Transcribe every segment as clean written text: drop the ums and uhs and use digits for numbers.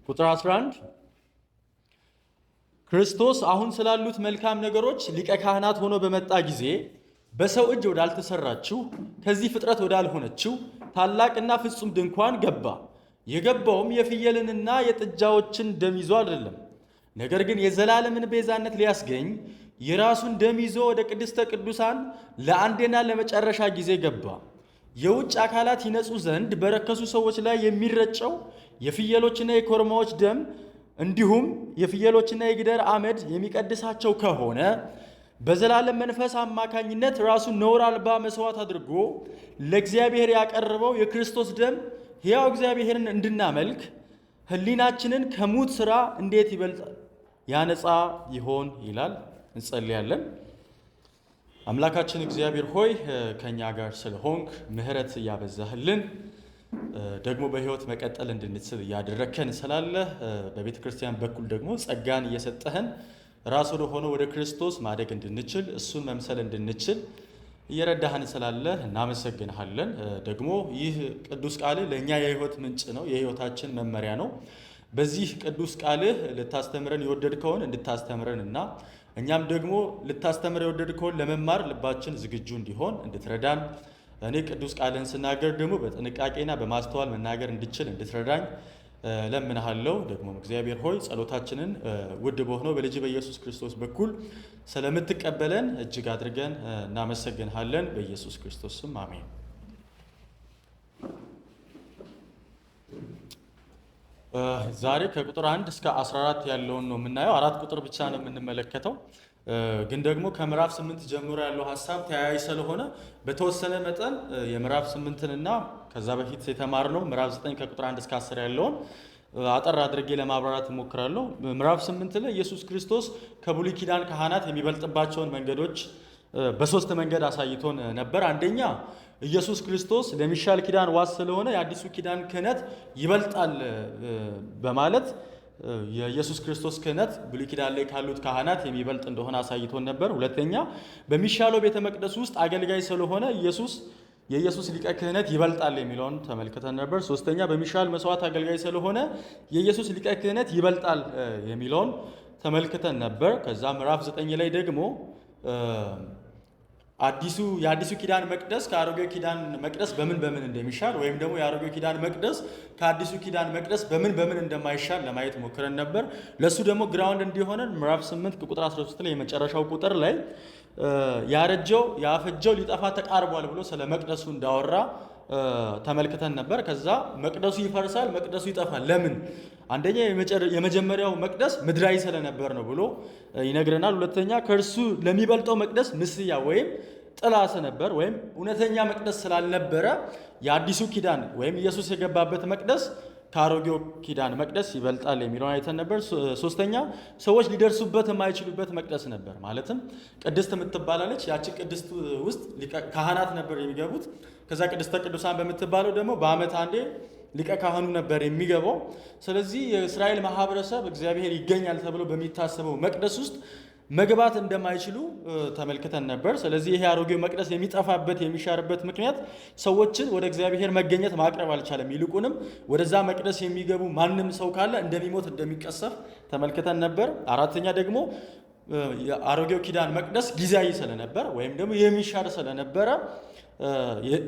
ቁጥር 11 ክርስቶስ አሁን ስላሉት መልካም ነገሮች ሊቀ ካህናት ሆኖ በመጣ ጊዜ በሰው እጅ ወዳልተሰራችው ከዚህ ፍጥረት ወዳልሆነችው ታላቅና ፍጹም ድንኳን ገባ። የገባውም የፍየልንና የጥጃዎችን ደም ይዞ አይደለም፣ ነገር ግን የዘላለምን ቤዛነት ሊያስገኝ የራሱን ደም ይዞ ወደ ቅድስተ ቅዱሳን ለአንዴና ለመጨረሻ ጊዜ ገባ። የውጭ አካላት ይነጹ ዘንድ በረከሱ ሰዎች ላይ የሚረጨው የፍየሎችና የኮርማዎች ደም እንዲሁም የፍየሎችና የጊደር አመድ የሚቀድሳቸው ከሆነ በዘላለም መንፈስ አማካኝነት ራሱን ነውር አልባ መስዋዕት አድርጎ ለእግዚአብሔር ያቀረበው የክርስቶስ ደም ሕያው እግዚአብሔርን እንድናመልክ ሕሊናችንን ከሙት ሥራ እንዴት ይበልጥ ያነጻ ይሆን ይላል። እንጸልያለን። አምላካችን እግዚአብሔር ሆይ ከኛ ጋር ስለሆንክ ምሕረት እያበዛህልን ደግሞ በሕይወት መቀጠል እንድንችል እያደረከን ስላለ በቤተ ክርስቲያን በኩል ደግሞ ጸጋን እየሰጠህን ራስ ወደ ሆነው ወደ ክርስቶስ ማደግ እንድንችል እሱን መምሰል እንድንችል እየረዳህን ስላለ እናመሰግንሃለን። ደግሞ ይህ ቅዱስ ቃልህ ለእኛ የሕይወት ምንጭ ነው፣ የሕይወታችን መመሪያ ነው። በዚህ ቅዱስ ቃልህ ልታስተምረን የወደድከውን እንድታስተምረን እና እኛም ደግሞ ልታስተምር የወደድከውን ለመማር ልባችን ዝግጁ እንዲሆን እንድትረዳን እኔ ቅዱስ ቃልህን ስናገር ደግሞ በጥንቃቄና በማስተዋል መናገር እንድችል እንድትረዳኝ ለምንሃለው። ደግሞ እግዚአብሔር ሆይ ጸሎታችንን ውድ በሆነው በልጅ በኢየሱስ ክርስቶስ በኩል ስለምትቀበለን እጅግ አድርገን እናመሰግንሃለን። በኢየሱስ ክርስቶስ ስም አሜን። ዛሬ ከቁጥር 1 እስከ 14 ያለውን ነው የምናየው። 4 ቁጥር ብቻ ነው የምንመለከተው። ግን ደግሞ ከምዕራፍ 8 ጀምሮ ያለው ሀሳብ ተያያዥ ስለሆነ በተወሰነ መጠን የምዕራፍ 8ንና ከዛ በፊት የተማርነው ምዕራፍ 9 ከቁጥር 1 እስከ 10 ያለውን አጠር አድርጌ ለማብራራት እሞክራለሁ። ምዕራፍ 8 ላይ ኢየሱስ ክርስቶስ ከብሉይ ኪዳን ካህናት የሚበልጥባቸውን መንገዶች በሶስት መንገድ አሳይቶን ነበር። አንደኛ ኢየሱስ ክርስቶስ ለሚሻል ኪዳን ዋስ ስለሆነ የአዲሱ ኪዳን ክህነት ይበልጣል በማለት የኢየሱስ ክርስቶስ ክህነት ብሉይ ኪዳን ላይ ካሉት ካህናት የሚበልጥ እንደሆነ አሳይቶን ነበር። ሁለተኛ በሚሻለው ቤተ መቅደስ ውስጥ አገልጋይ ስለሆነ የኢየሱስ ሊቀ ክህነት ይበልጣል የሚለውን ተመልክተን ነበር። ሶስተኛ በሚሻል መስዋዕት አገልጋይ ስለሆነ የኢየሱስ ሊቀ ክህነት ይበልጣል የሚለውን ተመልክተን ነበር። ከዛ ምዕራፍ 9 ላይ ደግሞ የአዲሱ ኪዳን መቅደስ ከአሮጌው ኪዳን መቅደስ በምን እንደሚሻል ወይም ደግሞ የአሮጌው ኪዳን መቅደስ ከአዲሱ ኪዳን መቅደስ በምን እንደማይሻል ለማየት ሞክረን ነበር። ለሱ ደግሞ ግራውንድ እንዲሆነን ምዕራፍ 8 ቁጥር 13 ላይ የመጨረሻው ቁጥር ላይ ያፈጀው ሊጠፋ ተቃርቧል ብሎ ስለ መቅደሱ እንዳወራ ተመልክተን ነበር። ከዛ መቅደሱ ይፈርሳል፣ መቅደሱ ይጠፋል። ለምን? አንደኛ የመጀመሪያው መቅደስ ምድራዊ ስለነበር ነው ብሎ ይነግረናል። ሁለተኛ ከእርሱ ለሚበልጠው መቅደስ ምስያ ወይም ጥላ ነበር፣ ወይም እውነተኛ መቅደስ ስላልነበረ የአዲሱ ኪዳን ወይም ኢየሱስ የገባበት መቅደስ ከአሮጌው ኪዳን መቅደስ ይበልጣል የሚለውን አይተን ነበር። ሶስተኛ ሰዎች ሊደርሱበት የማይችሉበት መቅደስ ነበር። ማለትም ቅድስት የምትባላለች ያቺ ቅድስት ውስጥ ካህናት ነበር የሚገቡት። ከዛ ቅድስተ ቅዱሳን በምትባለው ደግሞ በዓመት አንዴ ሊቀ ካህኑ ነበር የሚገባው። ስለዚህ የእስራኤል ማህበረሰብ እግዚአብሔር ይገኛል ተብሎ በሚታሰበው መቅደስ ውስጥ መግባት እንደማይችሉ ተመልክተን ነበር። ስለዚህ ይሄ አሮጌው መቅደስ የሚጠፋበት የሚሻርበት ምክንያት ሰዎችን ወደ እግዚአብሔር መገኘት ማቅረብ አልቻለም። ይልቁንም ወደዛ መቅደስ የሚገቡ ማንም ሰው ካለ እንደሚሞት እንደሚቀሰፍ ተመልክተን ነበር። አራተኛ ደግሞ የአሮጌው ኪዳን መቅደስ ጊዜያዊ ስለነበር ወይም ደግሞ የሚሻር ስለነበረ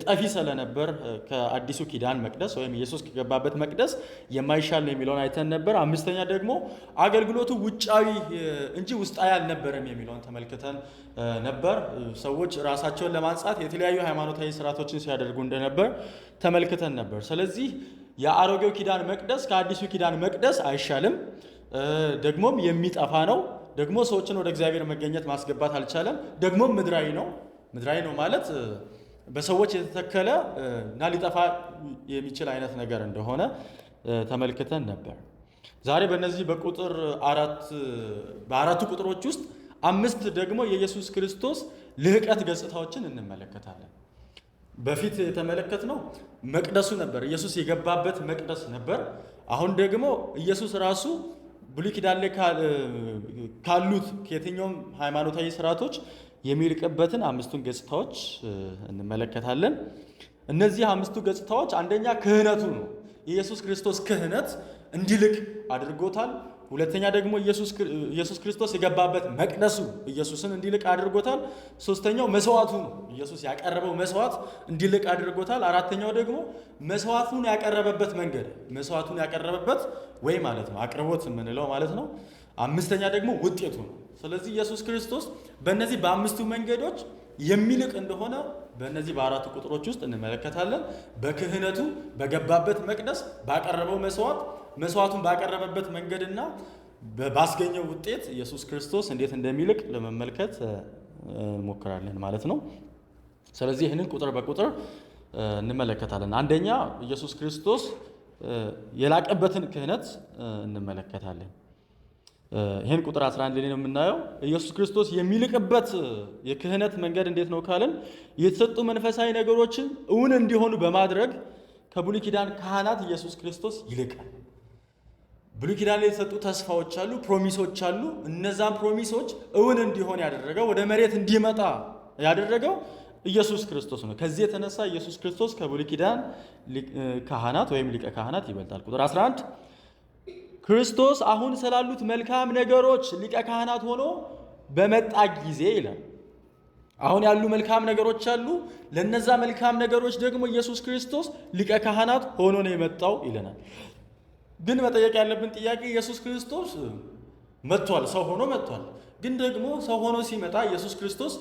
ጠፊ ስለነበር ከአዲሱ ኪዳን መቅደስ ወይም ኢየሱስ ከገባበት መቅደስ የማይሻል ነው የሚለውን አይተን ነበር። አምስተኛ ደግሞ አገልግሎቱ ውጫዊ እንጂ ውስጣዊ አልነበረም የሚለውን ተመልክተን ነበር። ሰዎች ራሳቸውን ለማንጻት የተለያዩ ሃይማኖታዊ ስርዓቶችን ሲያደርጉ እንደነበር ተመልክተን ነበር። ስለዚህ የአሮጌው ኪዳን መቅደስ ከአዲሱ ኪዳን መቅደስ አይሻልም፣ ደግሞም የሚጠፋ ነው። ደግሞ ሰዎችን ወደ እግዚአብሔር መገኘት ማስገባት አልቻለም። ደግሞም ምድራዊ ነው ማለት በሰዎች የተተከለ እና ሊጠፋ የሚችል አይነት ነገር እንደሆነ ተመልክተን ነበር። ዛሬ በእነዚህ በአራቱ ቁጥሮች ውስጥ 5 ደግሞ የኢየሱስ ክርስቶስ ልህቀት ገጽታዎችን እንመለከታለን። በፊት የተመለከትነው መቅደሱ ነበር፣ ኢየሱስ የገባበት መቅደስ ነበር። አሁን ደግሞ ኢየሱስ ራሱ ብሉይ ኪዳን ላይ ካሉት ከየትኛውም ሃይማኖታዊ ስርዓቶች የሚልቅበትን 5ቱን ገጽታዎች እንመለከታለን። እነዚህ 5ቱ ገጽታዎች አንደኛ ክህነቱ ነው። የኢየሱስ ክርስቶስ ክህነት እንዲልቅ አድርጎታል። ሁለተኛ ደግሞ ኢየሱስ ክርስቶስ የገባበት መቅደሱ ኢየሱስን እንዲልቅ አድርጎታል። ሶስተኛው መስዋዕቱ ነው። ኢየሱስ ያቀረበው መስዋዕት እንዲልቅ አድርጎታል። አራተኛው ደግሞ መስዋዕቱን ያቀረበበት መንገድ፣ መስዋዕቱን ያቀረበበት ወይ ማለት ነው አቅርቦት የምንለው ማለት ነው። አምስተኛ ደግሞ ውጤቱ ነው። ስለዚህ ኢየሱስ ክርስቶስ በእነዚህ በአምስቱ መንገዶች የሚልቅ እንደሆነ በእነዚህ በአራቱ ቁጥሮች ውስጥ እንመለከታለን። በክህነቱ፣ በገባበት መቅደስ፣ ባቀረበው መስዋዕቱን ባቀረበበት መንገድና ባስገኘው ውጤት ኢየሱስ ክርስቶስ እንዴት እንደሚልቅ ለመመልከት እንሞክራለን ማለት ነው። ስለዚህ ይህንን ቁጥር በቁጥር እንመለከታለን። አንደኛ ኢየሱስ ክርስቶስ የላቀበትን ክህነት እንመለከታለን። ይህን ቁጥር 11 ላይ ነው የምናየው። ኢየሱስ ክርስቶስ የሚልቅበት የክህነት መንገድ እንዴት ነው ካልን የተሰጡ መንፈሳዊ ነገሮችን እውን እንዲሆኑ በማድረግ ከብሉይ ኪዳን ካህናት ኢየሱስ ክርስቶስ ይልቃል። ብሉይ ኪዳን ላይ የተሰጡ ተስፋዎች አሉ፣ ፕሮሚሶች አሉ። እነዛን ፕሮሚሶች እውን እንዲሆን ያደረገው ወደ መሬት እንዲመጣ ያደረገው ኢየሱስ ክርስቶስ ነው። ከዚህ የተነሳ ኢየሱስ ክርስቶስ ከብሉይ ኪዳን ካህናት ወይም ሊቀ ካህናት ይበልጣል። ቁጥር 11 ክርስቶስ አሁን ስላሉት መልካም ነገሮች ሊቀ ካህናት ሆኖ በመጣ ጊዜ ይላል። አሁን ያሉ መልካም ነገሮች አሉ። ለነዛ መልካም ነገሮች ደግሞ ኢየሱስ ክርስቶስ ሊቀ ካህናት ሆኖ ነው የመጣው ይለናል። ግን መጠየቅ ያለብን ጥያቄ ኢየሱስ ክርስቶስ መጥቷል፣ ሰው ሆኖ መጥቷል። ግን ደግሞ ሰው ሆኖ ሲመጣ ኢየሱስ ክርስቶስ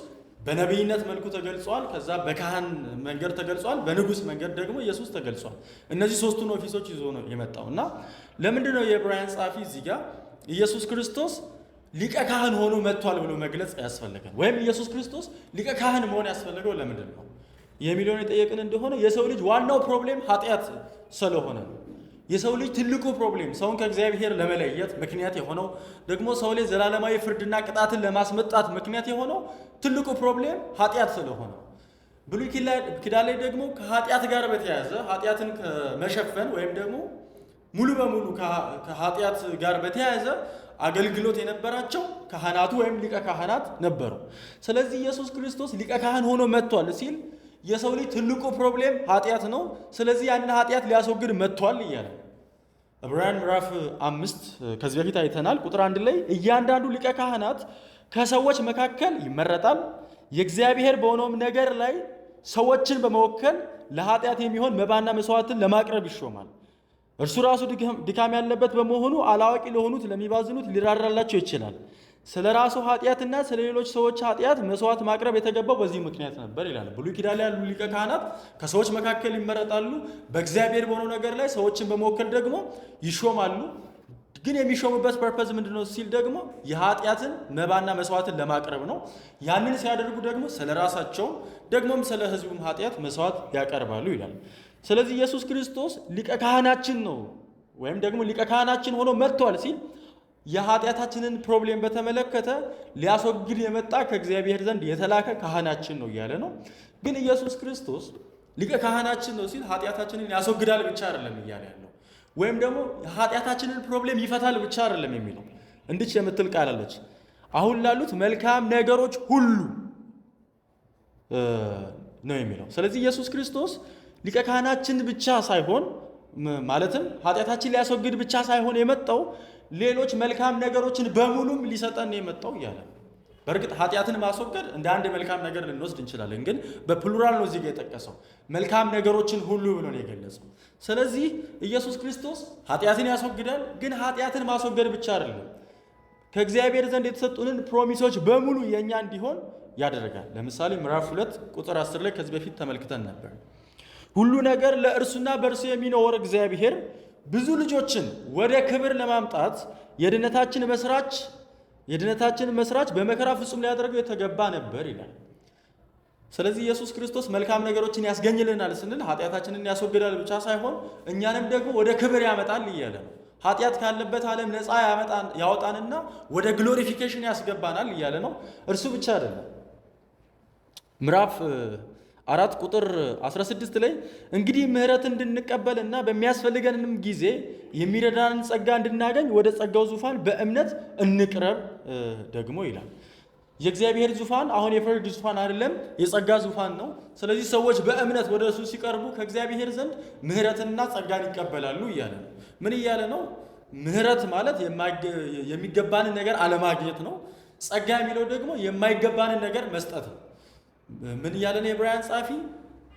በነቢይነት መልኩ ተገልጿል። ከዛ በካህን መንገድ ተገልጿል። በንጉሥ መንገድ ደግሞ ኢየሱስ ተገልጿል። እነዚህ ሶስቱን ኦፊሶች ይዞ ነው የመጣው እና ለምንድን ነው የዕብራውያን ጸሐፊ እዚህ ጋር ኢየሱስ ክርስቶስ ሊቀ ካህን ሆኖ መጥቷል ብሎ መግለጽ ያስፈልጋል? ወይም ኢየሱስ ክርስቶስ ሊቀ ካህን መሆን ያስፈልገው ለምንድን ነው የሚለውን የጠየቅን እንደሆነ የሰው ልጅ ዋናው ፕሮብሌም ኃጢአት ስለሆነ ነው። የሰው ልጅ ትልቁ ፕሮብሌም ሰውን ከእግዚአብሔር ለመለየት ምክንያት የሆነው ደግሞ ሰው ላይ ዘላለማዊ ፍርድና ቅጣትን ለማስመጣት ምክንያት የሆነው ትልቁ ፕሮብሌም ኃጢአት ስለሆነ ብሉይ ኪዳን ላይ ደግሞ ከኃጢአት ጋር በተያያዘ ኃጢአትን ከመሸፈን ወይም ደግሞ ሙሉ በሙሉ ከኃጢአት ጋር በተያያዘ አገልግሎት የነበራቸው ካህናቱ ወይም ሊቀ ካህናት ነበሩ። ስለዚህ ኢየሱስ ክርስቶስ ሊቀ ካህን ሆኖ መጥቷል ሲል የሰው ልጅ ትልቁ ፕሮብሌም ኃጢአት ነው። ስለዚህ ያንን ኃጢአት ሊያስወግድ መጥቷል እያለ ዕብራውያን ምዕራፍ 5 ከዚህ በፊት አይተናል። ቁጥር 1 ላይ እያንዳንዱ ሊቀ ካህናት ከሰዎች መካከል ይመረጣል፣ የእግዚአብሔር በሆነውም ነገር ላይ ሰዎችን በመወከል ለኃጢአት የሚሆን መባና መስዋዕትን ለማቅረብ ይሾማል። እርሱ ራሱ ድካም ያለበት በመሆኑ አላዋቂ ለሆኑት ለሚባዝኑት ሊራራላቸው ይችላል። ስለ ራሱ ኃጢአትና ስለ ሌሎች ሰዎች ኃጢአት መስዋዕት ማቅረብ የተገባው በዚህ ምክንያት ነበር ይላል። ብሉይ ኪዳን ላይ ያሉ ሊቀ ካህናት ከሰዎች መካከል ይመረጣሉ፣ በእግዚአብሔር በሆነው ነገር ላይ ሰዎችን በመወከል ደግሞ ይሾማሉ። ግን የሚሾሙበት ፐርፐዝ ምንድነው ሲል ደግሞ የኃጢአትን መባና መስዋዕትን ለማቅረብ ነው። ያንን ሲያደርጉ ደግሞ ስለ ራሳቸውም ደግሞም ስለ ሕዝቡም ኃጢአት መስዋዕት ያቀርባሉ ይላል። ስለዚህ ኢየሱስ ክርስቶስ ሊቀ ካህናችን ነው ወይም ደግሞ ሊቀ ካህናችን ሆኖ መጥቷል ሲል የኃጢአታችንን ፕሮብሌም በተመለከተ ሊያስወግድ የመጣ ከእግዚአብሔር ዘንድ የተላከ ካህናችን ነው እያለ ነው። ግን ኢየሱስ ክርስቶስ ሊቀ ካህናችን ነው ሲል ኃጢአታችንን ያስወግዳል ብቻ አይደለም እያለ ያለው፣ ወይም ደግሞ የኃጢአታችንን ፕሮብሌም ይፈታል ብቻ አይደለም የሚለው። እንድች የምትል ቃል አለች፣ አሁን ላሉት መልካም ነገሮች ሁሉ ነው የሚለው። ስለዚህ ኢየሱስ ክርስቶስ ሊቀ ካህናችን ብቻ ሳይሆን ማለትም ኃጢአታችን ሊያስወግድ ብቻ ሳይሆን የመጣው ሌሎች መልካም ነገሮችን በሙሉም ሊሰጠን የመጣው እያለ። በእርግጥ ኃጢአትን ማስወገድ እንደ አንድ መልካም ነገር ልንወስድ እንችላለን፣ ግን በፕሉራል ነው እዚህ ጋር የጠቀሰው። መልካም ነገሮችን ሁሉ ብሎ ነው የገለጸው። ስለዚህ ኢየሱስ ክርስቶስ ኃጢአትን ያስወግዳል፣ ግን ኃጢአትን ማስወገድ ብቻ አይደለም፣ ከእግዚአብሔር ዘንድ የተሰጡንን ፕሮሚሶች በሙሉ የእኛ እንዲሆን ያደርጋል። ለምሳሌ ምዕራፍ 2 ቁጥር 10 ላይ ከዚህ በፊት ተመልክተን ነበር። ሁሉ ነገር ለእርሱና በእርሱ የሚኖር እግዚአብሔር ብዙ ልጆችን ወደ ክብር ለማምጣት የድነታችን መስራች በመከራ ፍጹም ሊያደርገው የተገባ ነበር ይላል። ስለዚህ ኢየሱስ ክርስቶስ መልካም ነገሮችን ያስገኝልናል ስንል ኃጢአታችንን ያስወግዳል ብቻ ሳይሆን እኛንም ደግሞ ወደ ክብር ያመጣል እያለ ነው። ኃጢአት ካለበት ዓለም ነፃ ያወጣንና ወደ ግሎሪፊኬሽን ያስገባናል እያለ ነው። እርሱ ብቻ አይደለም። ምዕራፍ 4 ቁጥር 16 ላይ እንግዲህ ምሕረት እንድንቀበልና በሚያስፈልገንም ጊዜ የሚረዳንን ጸጋ እንድናገኝ ወደ ጸጋው ዙፋን በእምነት እንቅረብ ደግሞ ይላል። የእግዚአብሔር ዙፋን አሁን የፍርድ ዙፋን አይደለም፣ የጸጋ ዙፋን ነው። ስለዚህ ሰዎች በእምነት ወደ እሱ ሲቀርቡ ከእግዚአብሔር ዘንድ ምህረትንና ጸጋን ይቀበላሉ እያለ ነው። ምን እያለ ነው? ምህረት ማለት የሚገባንን ነገር አለማግኘት ነው። ጸጋ የሚለው ደግሞ የማይገባንን ነገር መስጠት ነው። ምን እያለ ነው የዕብራውያን ጻፊ?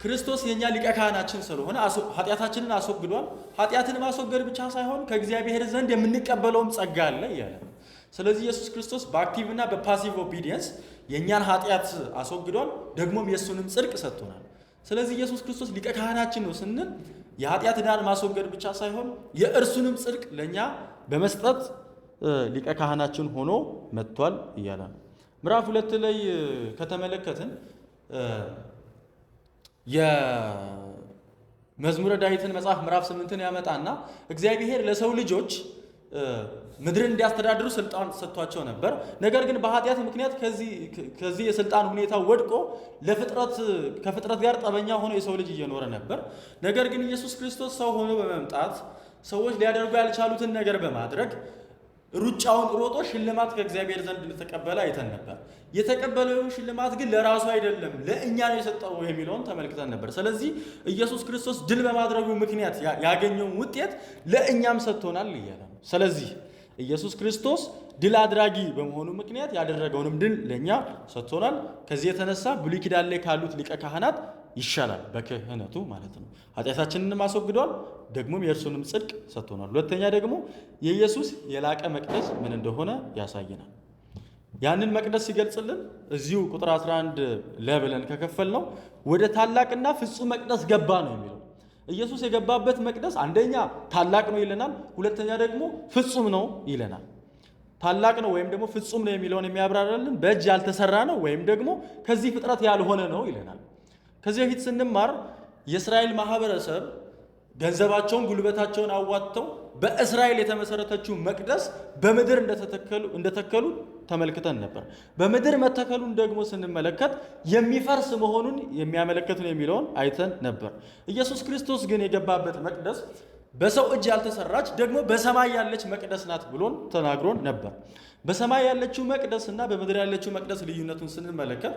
ክርስቶስ የኛ ሊቀ ካህናችን ስለሆነ ኃጢአታችንን አስወግዷል። ኃጢአትን ማስወገድ ብቻ ሳይሆን ከእግዚአብሔር ዘንድ የምንቀበለውም ጸጋ አለ እያለ ነው። ስለዚህ ኢየሱስ ክርስቶስ በአክቲቭ እና በፓሲቭ ኦቢዲየንስ የእኛን ኃጢአት አስወግዷል፣ ደግሞም የእሱንም ጽድቅ ሰጥቶናል። ስለዚህ ኢየሱስ ክርስቶስ ሊቀ ካህናችን ነው ስንል የኃጢአት ዕዳን ማስወገድ ብቻ ሳይሆን የእርሱንም ጽድቅ ለእኛ በመስጠት ሊቀ ካህናችን ሆኖ መጥቷል እያለ ነው። ምዕራፍ 2 ላይ ከተመለከትን የመዝሙረ ዳዊትን መጽሐፍ ምዕራፍ 8ን ያመጣና እግዚአብሔር ለሰው ልጆች ምድርን እንዲያስተዳድሩ ስልጣን ሰጥቷቸው ነበር። ነገር ግን በኃጢአት ምክንያት ከዚህ የስልጣን ሁኔታ ወድቆ ከፍጥረት ጋር ጠበኛ ሆኖ የሰው ልጅ እየኖረ ነበር። ነገር ግን ኢየሱስ ክርስቶስ ሰው ሆኖ በመምጣት ሰዎች ሊያደርጉ ያልቻሉትን ነገር በማድረግ ሩጫውን ሮጦ ሽልማት ከእግዚአብሔር ዘንድ እንደተቀበለ አይተን ነበር። የተቀበለው ሽልማት ግን ለራሱ አይደለም ለእኛ ነው የሰጠው የሚለውን ተመልክተን ነበር። ስለዚህ ኢየሱስ ክርስቶስ ድል በማድረጉ ምክንያት ያገኘውን ውጤት ለእኛም ሰጥቶናል እያለ ነው። ስለዚህ ኢየሱስ ክርስቶስ ድል አድራጊ በመሆኑ ምክንያት ያደረገውንም ድል ለእኛ ሰጥቶናል። ከዚህ የተነሳ ብሉይ ኪዳን ላይ ካሉት ሊቀ ካህናት ይሻላል በክህነቱ ማለት ነው። ኃጢአታችንንም አስወግዷል፣ ደግሞም የእርሱንም ጽድቅ ሰጥቶናል። ሁለተኛ ደግሞ የኢየሱስ የላቀ መቅደስ ምን እንደሆነ ያሳየናል። ያንን መቅደስ ሲገልጽልን እዚሁ ቁጥር 11 ለብለን ከከፈል ነው ወደ ታላቅና ፍጹም መቅደስ ገባ ነው የሚለው። ኢየሱስ የገባበት መቅደስ አንደኛ ታላቅ ነው ይለናል፣ ሁለተኛ ደግሞ ፍጹም ነው ይለናል። ታላቅ ነው ወይም ደግሞ ፍጹም ነው የሚለውን የሚያብራራልን በእጅ ያልተሰራ ነው ወይም ደግሞ ከዚህ ፍጥረት ያልሆነ ነው ይለናል። ከዚህ በፊት ስንማር የእስራኤል ማህበረሰብ ገንዘባቸውን ጉልበታቸውን አዋጥተው በእስራኤል የተመሰረተችው መቅደስ በምድር እንደተከሉ ተመልክተን ነበር። በምድር መተከሉን ደግሞ ስንመለከት የሚፈርስ መሆኑን የሚያመለክት ነው የሚለውን አይተን ነበር። ኢየሱስ ክርስቶስ ግን የገባበት መቅደስ በሰው እጅ ያልተሰራች ደግሞ በሰማይ ያለች መቅደስ ናት ብሎን ተናግሮን ነበር። በሰማይ ያለችው መቅደስ እና በምድር ያለችው መቅደስ ልዩነቱን ስንመለከት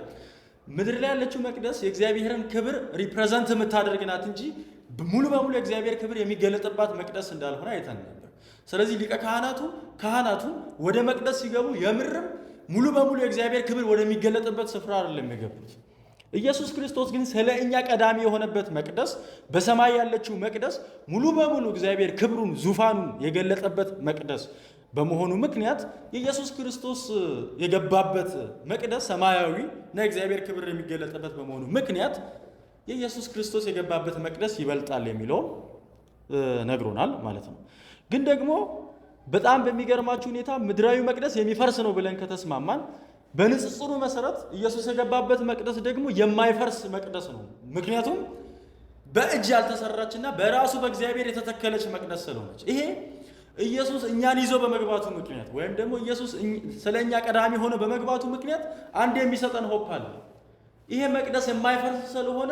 ምድር ላይ ያለችው መቅደስ የእግዚአብሔርን ክብር ሪፕሬዘንት የምታደርግ ናት እንጂ ሙሉ በሙሉ የእግዚአብሔር ክብር የሚገለጥባት መቅደስ እንዳልሆነ አይተን ነበር። ስለዚህ ሊቀ ካህናቱ ወደ መቅደስ ሲገቡ የምርም ሙሉ በሙሉ የእግዚአብሔር ክብር ወደሚገለጥበት ስፍራ አይደለም የገቡት። ኢየሱስ ክርስቶስ ግን ስለ እኛ ቀዳሚ የሆነበት መቅደስ በሰማይ ያለችው መቅደስ ሙሉ በሙሉ እግዚአብሔር ክብሩን ዙፋኑን የገለጠበት መቅደስ በመሆኑ ምክንያት የኢየሱስ ክርስቶስ የገባበት መቅደስ ሰማያዊ እና የእግዚአብሔር ክብር የሚገለጥበት በመሆኑ ምክንያት የኢየሱስ ክርስቶስ የገባበት መቅደስ ይበልጣል የሚለውን ነግሮናል ማለት ነው። ግን ደግሞ በጣም በሚገርማችሁ ሁኔታ ምድራዊ መቅደስ የሚፈርስ ነው ብለን ከተስማማን በንጽጽሩ መሰረት ኢየሱስ የገባበት መቅደስ ደግሞ የማይፈርስ መቅደስ ነው። ምክንያቱም በእጅ ያልተሰራችና በራሱ በእግዚአብሔር የተተከለች መቅደስ ስለሆነች ይሄ ኢየሱስ እኛን ይዞ በመግባቱ ምክንያት ወይም ደግሞ ኢየሱስ ስለኛ ቀዳሚ ሆኖ በመግባቱ ምክንያት አንድ የሚሰጠን ሆፕ አለ። ይሄ መቅደስ የማይፈርስ ስለሆነ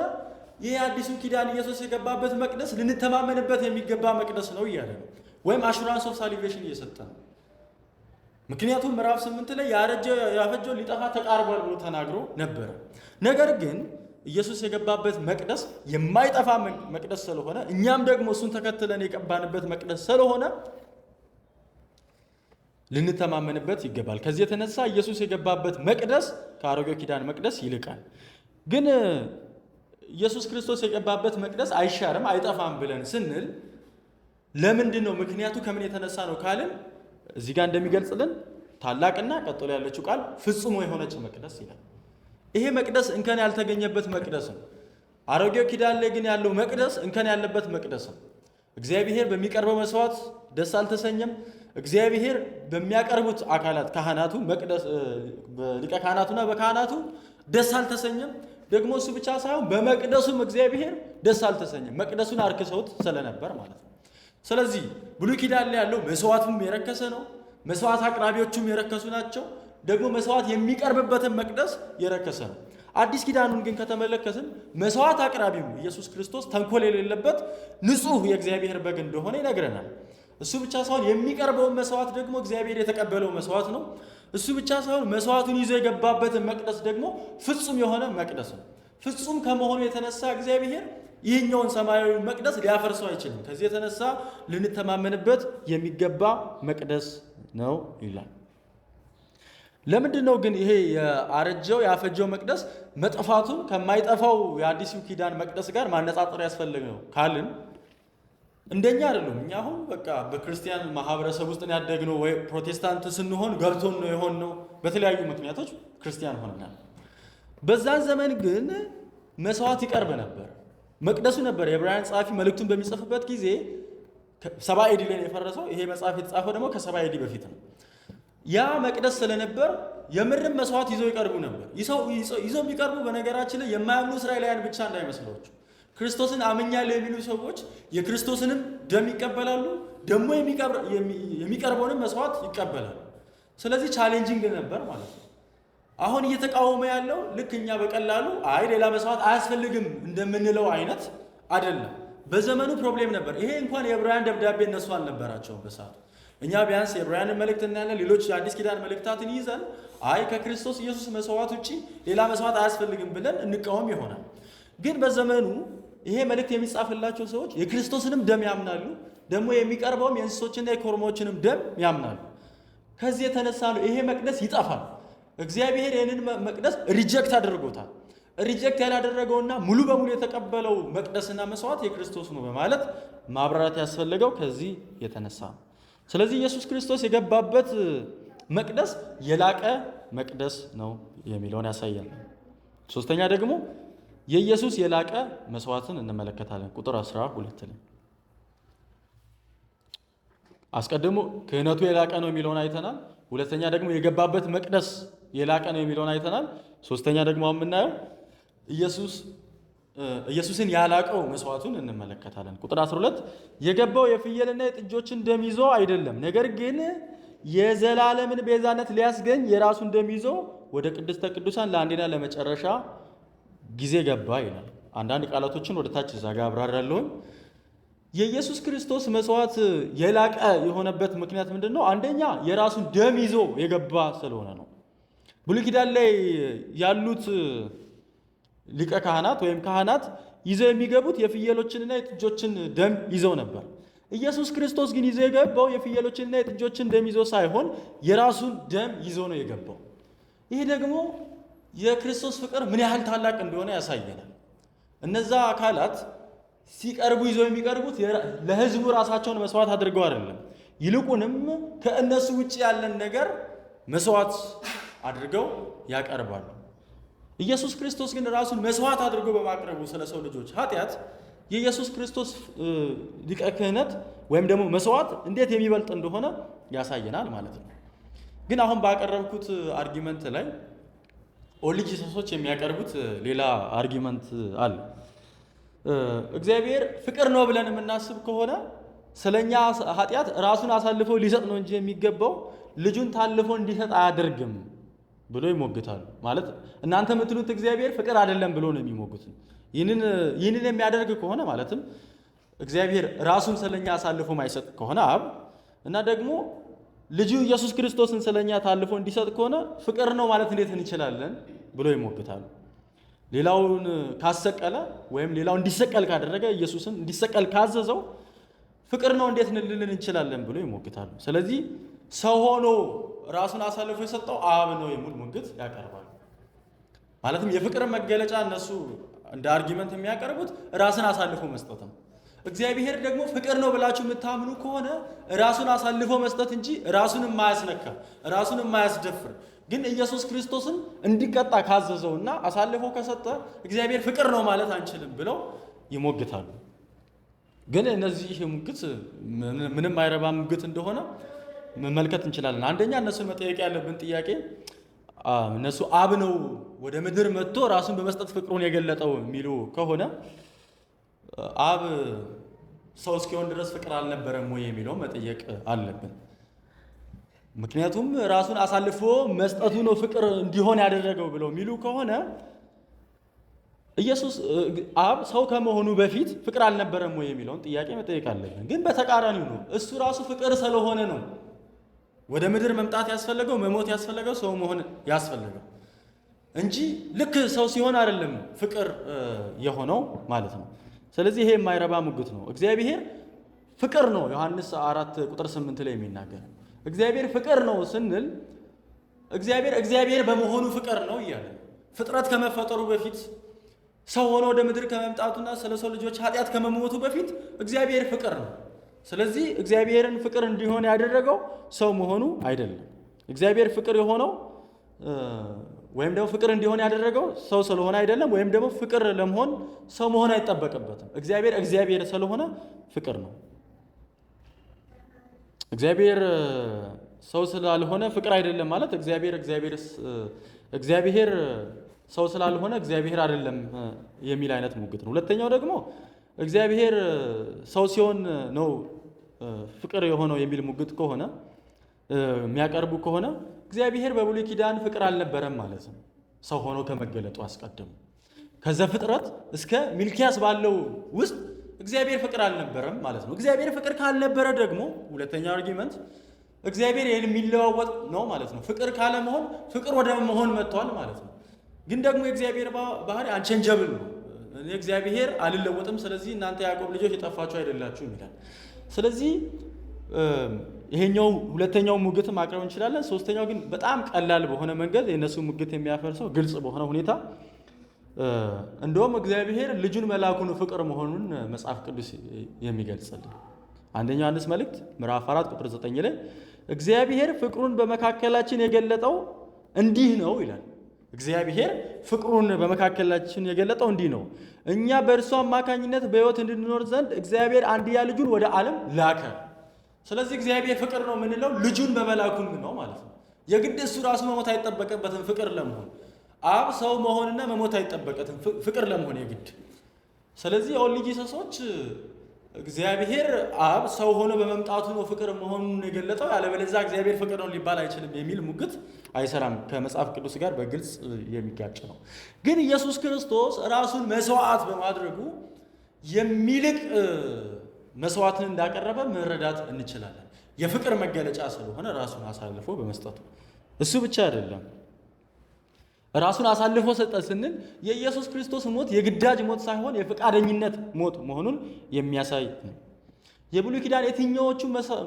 ይሄ አዲሱ ኪዳን ኢየሱስ የገባበት መቅደስ ልንተማመንበት የሚገባ መቅደስ ነው እያለ ነው፣ ወይም አሹራንስ ኦፍ ሳሊቬሽን እየሰጠ ነው። ምክንያቱም ምዕራፍ 8 ላይ ያፈጀው ሊጠፋ ተቃርቧል ብሎ ተናግሮ ነበረ። ነገር ግን ኢየሱስ የገባበት መቅደስ የማይጠፋ መቅደስ ስለሆነ እኛም ደግሞ እሱን ተከትለን የቀባንበት መቅደስ ስለሆነ ልንተማመንበት ይገባል። ከዚህ የተነሳ ኢየሱስ የገባበት መቅደስ ከአሮጌው ኪዳን መቅደስ ይልቃል። ግን ኢየሱስ ክርስቶስ የገባበት መቅደስ አይሻርም አይጠፋም ብለን ስንል ለምንድን ነው? ምክንያቱ ከምን የተነሳ ነው ካልን እዚህ ጋር እንደሚገልጽልን ታላቅና ቀጥሎ ያለችው ቃል ፍጹም የሆነች መቅደስ ይላል። ይሄ መቅደስ እንከን ያልተገኘበት መቅደስ ነው። አሮጌው ኪዳን ላይ ግን ያለው መቅደስ እንከን ያለበት መቅደስ ነው። እግዚአብሔር በሚቀርበው መስዋዕት ደስ አልተሰኘም። እግዚአብሔር በሚያቀርቡት አካላት ካህናቱ መቅደስ ሊቀ ካህናቱና በካህናቱ ደስ አልተሰኘም። ደግሞ እሱ ብቻ ሳይሆን በመቅደሱም እግዚአብሔር ደስ አልተሰኘም። መቅደሱን አርክሰውት ስለነበር ማለት ነው። ስለዚህ ብሉይ ኪዳን ላይ ያለው መስዋዕቱም የረከሰ ነው። መስዋዕት አቅራቢዎቹም የረከሱ ናቸው። ደግሞ መስዋዕት የሚቀርብበትን መቅደስ የረከሰ ነው። አዲስ ኪዳኑን ግን ከተመለከትን መስዋዕት አቅራቢው ኢየሱስ ክርስቶስ ተንኮል የሌለበት ንጹሕ የእግዚአብሔር በግ እንደሆነ ይነግረናል። እሱ ብቻ ሳይሆን የሚቀርበውን መስዋዕት ደግሞ እግዚአብሔር የተቀበለው መስዋዕት ነው። እሱ ብቻ ሳይሆን መስዋዕቱን ይዞ የገባበትን መቅደስ ደግሞ ፍጹም የሆነ መቅደስ ነው። ፍጹም ከመሆኑ የተነሳ እግዚአብሔር ይህኛውን ሰማያዊ መቅደስ ሊያፈርሰው አይችልም። ከዚህ የተነሳ ልንተማመንበት የሚገባ መቅደስ ነው ይላል። ለምንድን ነው ግን ይሄ ያፈጀው መቅደስ መጥፋቱን ከማይጠፋው የአዲሱ ኪዳን መቅደስ ጋር ማነጻጸር ያስፈልግ ነው ካልን እንደኛ አይደለም። እኛ አሁን በቃ በክርስቲያን ማህበረሰብ ውስጥ ያደግነው ወይ ፕሮቴስታንት ስንሆን ገብቶን ነው የሆነው። በተለያዩ ምክንያቶች ክርስቲያን ሆነናል። በዛን ዘመን ግን መስዋዕት ይቀርብ ነበር፣ መቅደሱ ነበር። የዕብራውያን ጸሐፊ መልእክቱን በሚጽፍበት ጊዜ 70 ኤዲ ላይ ነው የፈረሰው። ይሄ መጽሐፍ የተጻፈው ደግሞ ከ70 ኤዲ በፊት ነው። ያ መቅደስ ስለነበር የምርም መስዋዕት ይዘው ይቀርቡ ነበር። ይዘው የሚቀርቡ በነገራችን ላይ የማያምኑ እስራኤላውያን ብቻ እንዳይመስላችሁ። ክርስቶስን አምኛለሁ የሚሉ ሰዎች የክርስቶስንም ደም ይቀበላሉ፣ ደግሞ የሚቀርበውንም መስዋዕት ይቀበላሉ። ስለዚህ ቻሌንጂንግ ነበር ማለት ነው። አሁን እየተቃወመ ያለው ልክ እኛ በቀላሉ ሌላ መስዋዕት አያስፈልግም እንደምንለው አይነት አይደለም። በዘመኑ ፕሮብሌም ነበር። ይሄ እንኳን የዕብራውያን ደብዳቤ እነሱ አልነበራቸውም በሰዓቱ። እኛ ቢያንስ የዕብራውያንን መልእክት እናያለን፣ ሌሎች የአዲስ ኪዳን መልእክታትን ይዘን ከክርስቶስ ኢየሱስ መስዋዕት ውጪ ሌላ መስዋዕት አያስፈልግም ብለን እንቃወም ይሆናል። ግን በዘመኑ ይሄ መልእክት የሚጻፍላቸው ሰዎች የክርስቶስንም ደም ያምናሉ፣ ደግሞ የሚቀርበውም የእንስሶችና የኮርማዎችንም ደም ያምናሉ። ከዚህ የተነሳ ነው ይሄ መቅደስ ይጠፋል። እግዚአብሔር ይህንን መቅደስ ሪጀክት አድርጎታል። ሪጀክት ያላደረገውና ሙሉ በሙሉ የተቀበለው መቅደስና መስዋዕት የክርስቶስ ነው በማለት ማብራራት ያስፈልገው ከዚህ የተነሳ ነው። ስለዚህ ኢየሱስ ክርስቶስ የገባበት መቅደስ የላቀ መቅደስ ነው የሚለውን ያሳያል። ሶስተኛ ደግሞ የኢየሱስ የላቀ መስዋዕትን እንመለከታለን። ቁጥር 12 ላይ አስቀድሞ ክህነቱ የላቀ ነው የሚለውን አይተናል። ሁለተኛ ደግሞ የገባበት መቅደስ የላቀ ነው የሚለውን አይተናል። ሶስተኛ ደግሞ የምናየው ኢየሱስን ያላቀው መስዋዕቱን እንመለከታለን። ቁጥር 12 የገባው የፍየልና የጥጆችን ደም ይዞ አይደለም፣ ነገር ግን የዘላለምን ቤዛነት ሊያስገኝ የራሱን ደም ይዞ ወደ ቅድስተ ቅዱሳን ለአንዴና ለመጨረሻ ጊዜ ገባ ይላል። አንዳንድ ቃላቶችን ወደ ታች እዛ ጋር አብራራለሁኝ። የኢየሱስ ክርስቶስ መስዋዕት የላቀ የሆነበት ምክንያት ምንድን ነው? አንደኛ የራሱን ደም ይዞ የገባ ስለሆነ ነው። ብሉይ ኪዳን ላይ ያሉት ሊቀ ካህናት ወይም ካህናት ይዘው የሚገቡት የፍየሎችንና የጥጆችን ደም ይዘው ነበር። ኢየሱስ ክርስቶስ ግን ይዞ የገባው የፍየሎችንና የጥጆችን ደም ይዞ ሳይሆን የራሱን ደም ይዞ ነው የገባው። ይህ ደግሞ የክርስቶስ ፍቅር ምን ያህል ታላቅ እንደሆነ ያሳየናል። እነዛ አካላት ሲቀርቡ ይዘው የሚቀርቡት ለሕዝቡ ራሳቸውን መስዋዕት አድርገው አይደለም፣ ይልቁንም ከእነሱ ውጭ ያለን ነገር መስዋዕት አድርገው ያቀርባሉ። ኢየሱስ ክርስቶስ ግን ራሱን መስዋዕት አድርጎ በማቅረቡ ስለ ሰው ልጆች ኃጢአት የኢየሱስ ክርስቶስ ሊቀ ክህነት ወይም ደግሞ መስዋዕት እንዴት የሚበልጥ እንደሆነ ያሳየናል ማለት ነው። ግን አሁን ባቀረብኩት አርጊመንት ላይ ኦንሊ ጂሰሶች የሚያቀርቡት ሌላ አርጊመንት አለ። እግዚአብሔር ፍቅር ነው ብለን የምናስብ ከሆነ ስለኛ ኃጢአት ራሱን አሳልፎ ሊሰጥ ነው እንጂ የሚገባው ልጁን ታልፎ እንዲሰጥ አያደርግም ብሎ ይሞግታሉ። ማለት እናንተ የምትሉት እግዚአብሔር ፍቅር አይደለም ብሎ ነው የሚሞግቱት። ይህንን የሚያደርግ ከሆነ ማለትም እግዚአብሔር ራሱን ስለኛ አሳልፎ ማይሰጥ ከሆነ አብ እና ደግሞ ልጁ ኢየሱስ ክርስቶስን ስለኛ ታልፎ እንዲሰጥ ከሆነ ፍቅር ነው ማለት እንዴት እንችላለን ብሎ ይሞግታሉ። ሌላውን ካሰቀለ ወይም ሌላው እንዲሰቀል ካደረገ ኢየሱስን እንዲሰቀል ካዘዘው ፍቅር ነው እንዴት ልልን እንችላለን ብሎ ይሞግታሉ። ስለዚህ ሰው ሆኖ ራሱን አሳልፎ የሰጠው አብ ነው የሚል ሙግት ያቀርባሉ። ማለትም የፍቅር መገለጫ እነሱ እንደ አርጊመንት የሚያቀርቡት ራስን አሳልፎ መስጠት ነው። እግዚአብሔር ደግሞ ፍቅር ነው ብላችሁ የምታምኑ ከሆነ ራሱን አሳልፎ መስጠት እንጂ ራሱን የማያስነካ ራሱን የማያስደፍር ግን ኢየሱስ ክርስቶስን እንዲቀጣ ካዘዘውና አሳልፎ ከሰጠ እግዚአብሔር ፍቅር ነው ማለት አንችልም ብለው ይሞግታሉ። ግን እነዚህ ሙግት ምንም አይረባ ሙግት እንደሆነ መመልከት እንችላለን። አንደኛ እነሱን መጠየቅ ያለብን ጥያቄ እነሱ አብ ነው ወደ ምድር መጥቶ ራሱን በመስጠት ፍቅሩን የገለጠው የሚሉ ከሆነ አብ ሰው እስኪሆን ድረስ ፍቅር አልነበረም ወይ የሚለው መጠየቅ አለብን። ምክንያቱም ራሱን አሳልፎ መስጠቱ ነው ፍቅር እንዲሆን ያደረገው ብለው የሚሉ ከሆነ ኢየሱስ አብ ሰው ከመሆኑ በፊት ፍቅር አልነበረም ወይ የሚለውን ጥያቄ መጠየቅ አለብን። ግን በተቃራኒው ነው፣ እሱ ራሱ ፍቅር ስለሆነ ነው ወደ ምድር መምጣት ያስፈለገው መሞት ያስፈለገው ሰው መሆን ያስፈለገው እንጂ ልክ ሰው ሲሆን አይደለም ፍቅር የሆነው ማለት ነው። ስለዚህ ይሄ የማይረባ ሙግት ነው። እግዚአብሔር ፍቅር ነው። ዮሐንስ 4:8 ላይ የሚናገር እግዚአብሔር ፍቅር ነው ስንል እግዚአብሔር በመሆኑ ፍቅር ነው እያለ ፍጥረት ከመፈጠሩ በፊት ሰው ሆኖ ወደ ምድር ከመምጣቱና ስለ ሰው ልጆች ኃጢአት ከመሞቱ በፊት እግዚአብሔር ፍቅር ነው። ስለዚህ እግዚአብሔርን ፍቅር እንዲሆን ያደረገው ሰው መሆኑ አይደለም። እግዚአብሔር ፍቅር የሆነው ወይም ደግሞ ፍቅር እንዲሆን ያደረገው ሰው ስለሆነ አይደለም። ወይም ደግሞ ፍቅር ለመሆን ሰው መሆን አይጠበቅበትም። እግዚአብሔር ስለሆነ ፍቅር ነው። እግዚአብሔር ሰው ስላልሆነ ፍቅር አይደለም ማለት እግዚአብሔር ሰው ስላልሆነ እግዚአብሔር አይደለም የሚል አይነት ሙግት ነው። ሁለተኛው ደግሞ እግዚአብሔር ሰው ሲሆን ነው ፍቅር የሆነው የሚል ሙግት ከሆነ የሚያቀርቡ ከሆነ እግዚአብሔር በብሉይ ኪዳን ፍቅር አልነበረም ማለት ነው። ሰው ሆኖ ከመገለጡ አስቀድሞ ከዘፍጥረት እስከ ሚልኪያስ ባለው ውስጥ እግዚአብሔር ፍቅር አልነበረም ማለት ነው። እግዚአብሔር ፍቅር ካልነበረ ደግሞ ሁለተኛው አርጊመንት እግዚአብሔር የሚለዋወጥ ነው ማለት ነው። ፍቅር ካለመሆን ፍቅር ወደ መሆን መጥቷል ማለት ነው። ግን ደግሞ የእግዚአብሔር ባህሪ አንቸንጀብል ነው። እኔ እግዚአብሔር አልለወጥም፣ ስለዚህ እናንተ ያዕቆብ ልጆች የጠፋችሁ አይደላችሁም ይላል። ስለዚህ ይሄኛው ሁለተኛው ሙግት ማቅረብ እንችላለን። ሶስተኛው ግን በጣም ቀላል በሆነ መንገድ የእነሱ ሙግት የሚያፈርሰው ግልጽ በሆነ ሁኔታ እንደውም እግዚአብሔር ልጁን መላኩን ፍቅር መሆኑን መጽሐፍ ቅዱስ የሚገልጽልን አንደኛ ዮሐንስ መልእክት ምዕራፍ 4:9 ላይ እግዚአብሔር ፍቅሩን በመካከላችን የገለጠው እንዲህ ነው ይላል። እግዚአብሔር ፍቅሩን በመካከላችን የገለጠው እንዲህ ነው፣ እኛ በእርሱ አማካኝነት በሕይወት እንድንኖር ዘንድ እግዚአብሔር አንድያ ልጁን ወደ ዓለም ላከ። ስለዚህ እግዚአብሔር ፍቅር ነው የምንለው ልጁን በመላኩን ነው ማለት ነው። የግድ እሱ ራሱ መሞት አይጠበቅበትም ፍቅር ለመሆን። አብ ሰው መሆንና መሞት አይጠበቅበትም ፍቅር ለመሆን የግድ። ስለዚህ ኦንሊ ጂሰሶች እግዚአብሔር አብ ሰው ሆኖ በመምጣቱ ነው ፍቅር መሆኑን የገለጠው፣ ያለበለዚያ እግዚአብሔር ፍቅር ነው ሊባል አይችልም የሚል ሙግት አይሰራም። ከመጽሐፍ ቅዱስ ጋር በግልጽ የሚጋጭ ነው። ግን ኢየሱስ ክርስቶስ ራሱን መስዋዕት በማድረጉ የሚልቅ መስዋዕትን እንዳቀረበ መረዳት እንችላለን። የፍቅር መገለጫ ስለሆነ ራሱን አሳልፎ በመስጠቱ። እሱ ብቻ አይደለም፣ ራሱን አሳልፎ ሰጠ ስንል የኢየሱስ ክርስቶስ ሞት የግዳጅ ሞት ሳይሆን የፈቃደኝነት ሞት መሆኑን የሚያሳይ ነው። የብሉይ ኪዳን የትኛዎቹ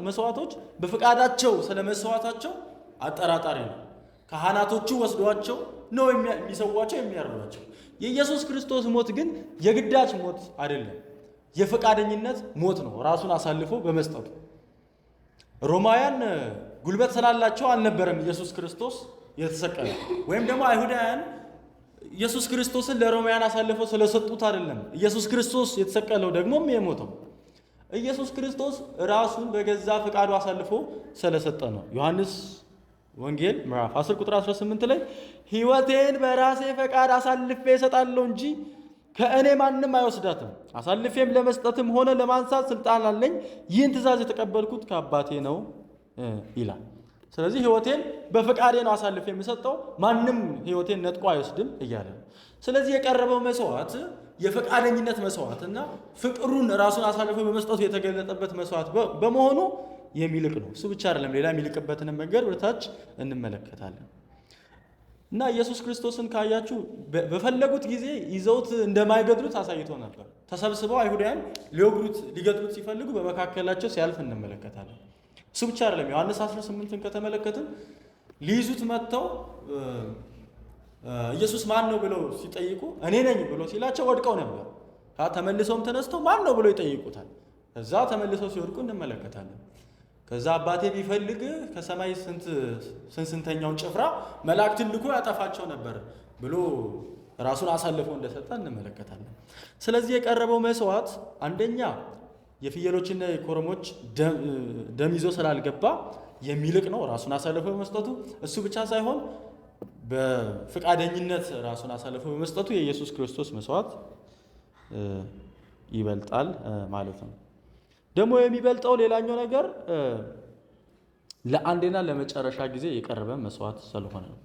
መስዋዕቶች በፈቃዳቸው ስለ መስዋዕታቸው አጠራጣሪ ነው። ካህናቶቹ ወስዷቸው ነው የሚሰዋቸው የሚያርዷቸው። የኢየሱስ ክርስቶስ ሞት ግን የግዳጅ ሞት አይደለም፣ የፈቃደኝነት ሞት ነው፣ ራሱን አሳልፎ በመስጠቱ። ሮማውያን ጉልበት ስላላቸው አልነበረም ኢየሱስ ክርስቶስ የተሰቀለ፣ ወይም ደግሞ አይሁዳውያን ኢየሱስ ክርስቶስን ለሮማውያን አሳልፈው ስለሰጡት አይደለም ኢየሱስ ክርስቶስ የተሰቀለው ደግሞም የሞተው። ኢየሱስ ክርስቶስ ራሱን በገዛ ፈቃዱ አሳልፎ ስለሰጠ ነው። ዮሐንስ ወንጌል ምዕራፍ 10:18 ላይ ሕይወቴን በራሴ ፈቃድ አሳልፌ እሰጣለሁ እንጂ ከእኔ ማንም አይወስዳትም፣ አሳልፌም ለመስጠትም ሆነ ለማንሳት ስልጣን አለኝ፣ ይህን ትእዛዝ የተቀበልኩት ከአባቴ ነው ይላል። ስለዚህ ሕይወቴን በፈቃዴ ነው አሳልፌ የምሰጠው፣ ማንም ሕይወቴን ነጥቆ አይወስድም እያለ ነው። ስለዚህ የቀረበው መስዋዕት የፈቃደኝነት መስዋዕት እና ፍቅሩን ራሱን አሳልፎ በመስጠቱ የተገለጠበት መስዋዕት በመሆኑ የሚልቅ ነው። እሱ ብቻ አይደለም፣ ሌላ የሚልቅበትን መንገድ ወደታች እንመለከታለን። እና ኢየሱስ ክርስቶስን ካያችሁ በፈለጉት ጊዜ ይዘውት እንደማይገድሉት አሳይቶ ነበር። ተሰብስበው አይሁዳውያን ሊገድሉት ሲፈልጉ በመካከላቸው ሲያልፍ እንመለከታለን። እሱ ብቻ አይደለም፣ ዮሐንስ 18ን ከተመለከትን ሊይዙት መጥተው ኢየሱስ ማን ነው ብለው ሲጠይቁ እኔ ነኝ ብሎ ሲላቸው ወድቀው ነበር። ተመልሰውም ተነስተው ማን ነው ብለው ይጠይቁታል። እዛ ተመልሰው ሲወድቁ እንመለከታለን። ከዛ አባቴ ቢፈልግ ከሰማይ ስንተኛውን ጭፍራ መላእክትን ልኮ ያጠፋቸው ነበር ብሎ ራሱን አሳልፎ እንደሰጠ እንመለከታለን። ስለዚህ የቀረበው መስዋዕት አንደኛ የፍየሎችና የኮረሞች ደም ይዞ ስላልገባ የሚልቅ ነው ራሱን አሳልፎ በመስጠቱ። እሱ ብቻ ሳይሆን በፈቃደኝነት ራሱን አሳልፎ በመስጠቱ የኢየሱስ ክርስቶስ መስዋዕት ይበልጣል ማለት ነው። ደግሞ የሚበልጠው ሌላኛው ነገር ለአንዴና ለመጨረሻ ጊዜ የቀረበ መስዋዕት ስለሆነ ነው።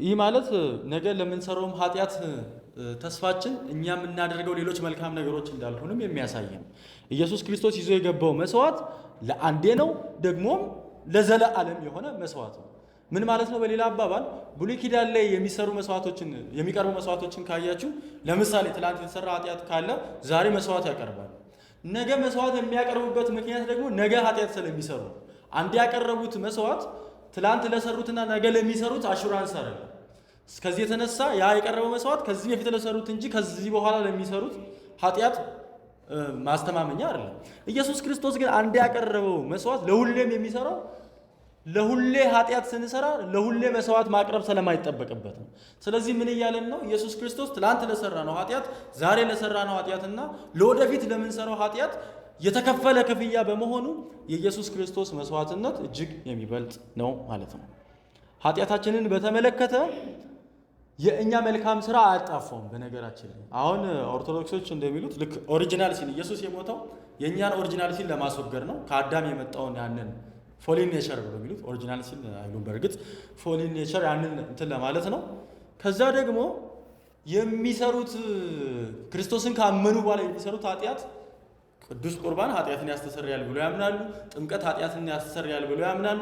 ይህ ማለት ነገ ለምንሰራውም ኃጢአት ተስፋችን እኛ የምናደርገው ሌሎች መልካም ነገሮች እንዳልሆኑም የሚያሳይ ነው። ኢየሱስ ክርስቶስ ይዞ የገባው መስዋዕት ለአንዴ ነው፣ ደግሞም ለዘለዓለም የሆነ መስዋዕት ነው። ምን ማለት ነው? በሌላ አባባል ብሉይ ኪዳን ላይ የሚቀርቡ መስዋዕቶችን ካያችሁ፣ ለምሳሌ ትላንት የተሰራ ኃጢአት ካለ ዛሬ መስዋዕት ያቀርባል። ነገ መስዋዕት የሚያቀርቡበት ምክንያት ደግሞ ነገ ኃጢአት ስለሚሰሩ ነው። አንድ ያቀረቡት መስዋዕት ትላንት ለሰሩትና ነገ ለሚሰሩት አሹራንስ አይደለም። ከዚህ የተነሳ ያ የቀረበው መስዋዕት ከዚህ በፊት ለሰሩት እንጂ ከዚህ በኋላ ለሚሰሩት ኃጢአት ማስተማመኛ አይደለም። ኢየሱስ ክርስቶስ ግን አንድ ያቀረበው መስዋዕት ለሁሌም የሚሰራው ለሁሌ ኃጢአት ስንሰራ ለሁሌ መስዋዕት ማቅረብ ስለማይጠበቅበት ነው። ስለዚህ ምን እያለን ነው? ኢየሱስ ክርስቶስ ትላንት ለሰራ ነው ኃጢአት፣ ዛሬ ለሰራ ነው ኃጢአትና ለወደፊት ለምንሰራው ኃጢአት የተከፈለ ክፍያ በመሆኑ የኢየሱስ ክርስቶስ መስዋዕትነት እጅግ የሚበልጥ ነው ማለት ነው። ኃጢአታችንን በተመለከተ የእኛ መልካም ስራ አያጣፋውም። በነገራችን ላይ አሁን ኦርቶዶክሶች እንደሚሉት ልክ ኦሪጂናል ሲን ኢየሱስ የሞተው የእኛን ኦሪጂናል ሲን ለማስወገድ ነው። ከአዳም የመጣውን ያንን ፎሊን ኔቸር ብሎ የሚሉት ኦሪጂናል ሲን አይሉም። በእርግጥ ፎሊን ኔቸር ያንን እንትን ለማለት ነው። ከዛ ደግሞ የሚሰሩት ክርስቶስን ካመኑ በኋላ የሚሰሩት ኃጢአት ቅዱስ ቁርባን ኃጢአትን ያስተሰርያል ብሎ ያምናሉ። ጥምቀት ኃጢአትን ያስተሰርያል ብሎ ያምናሉ።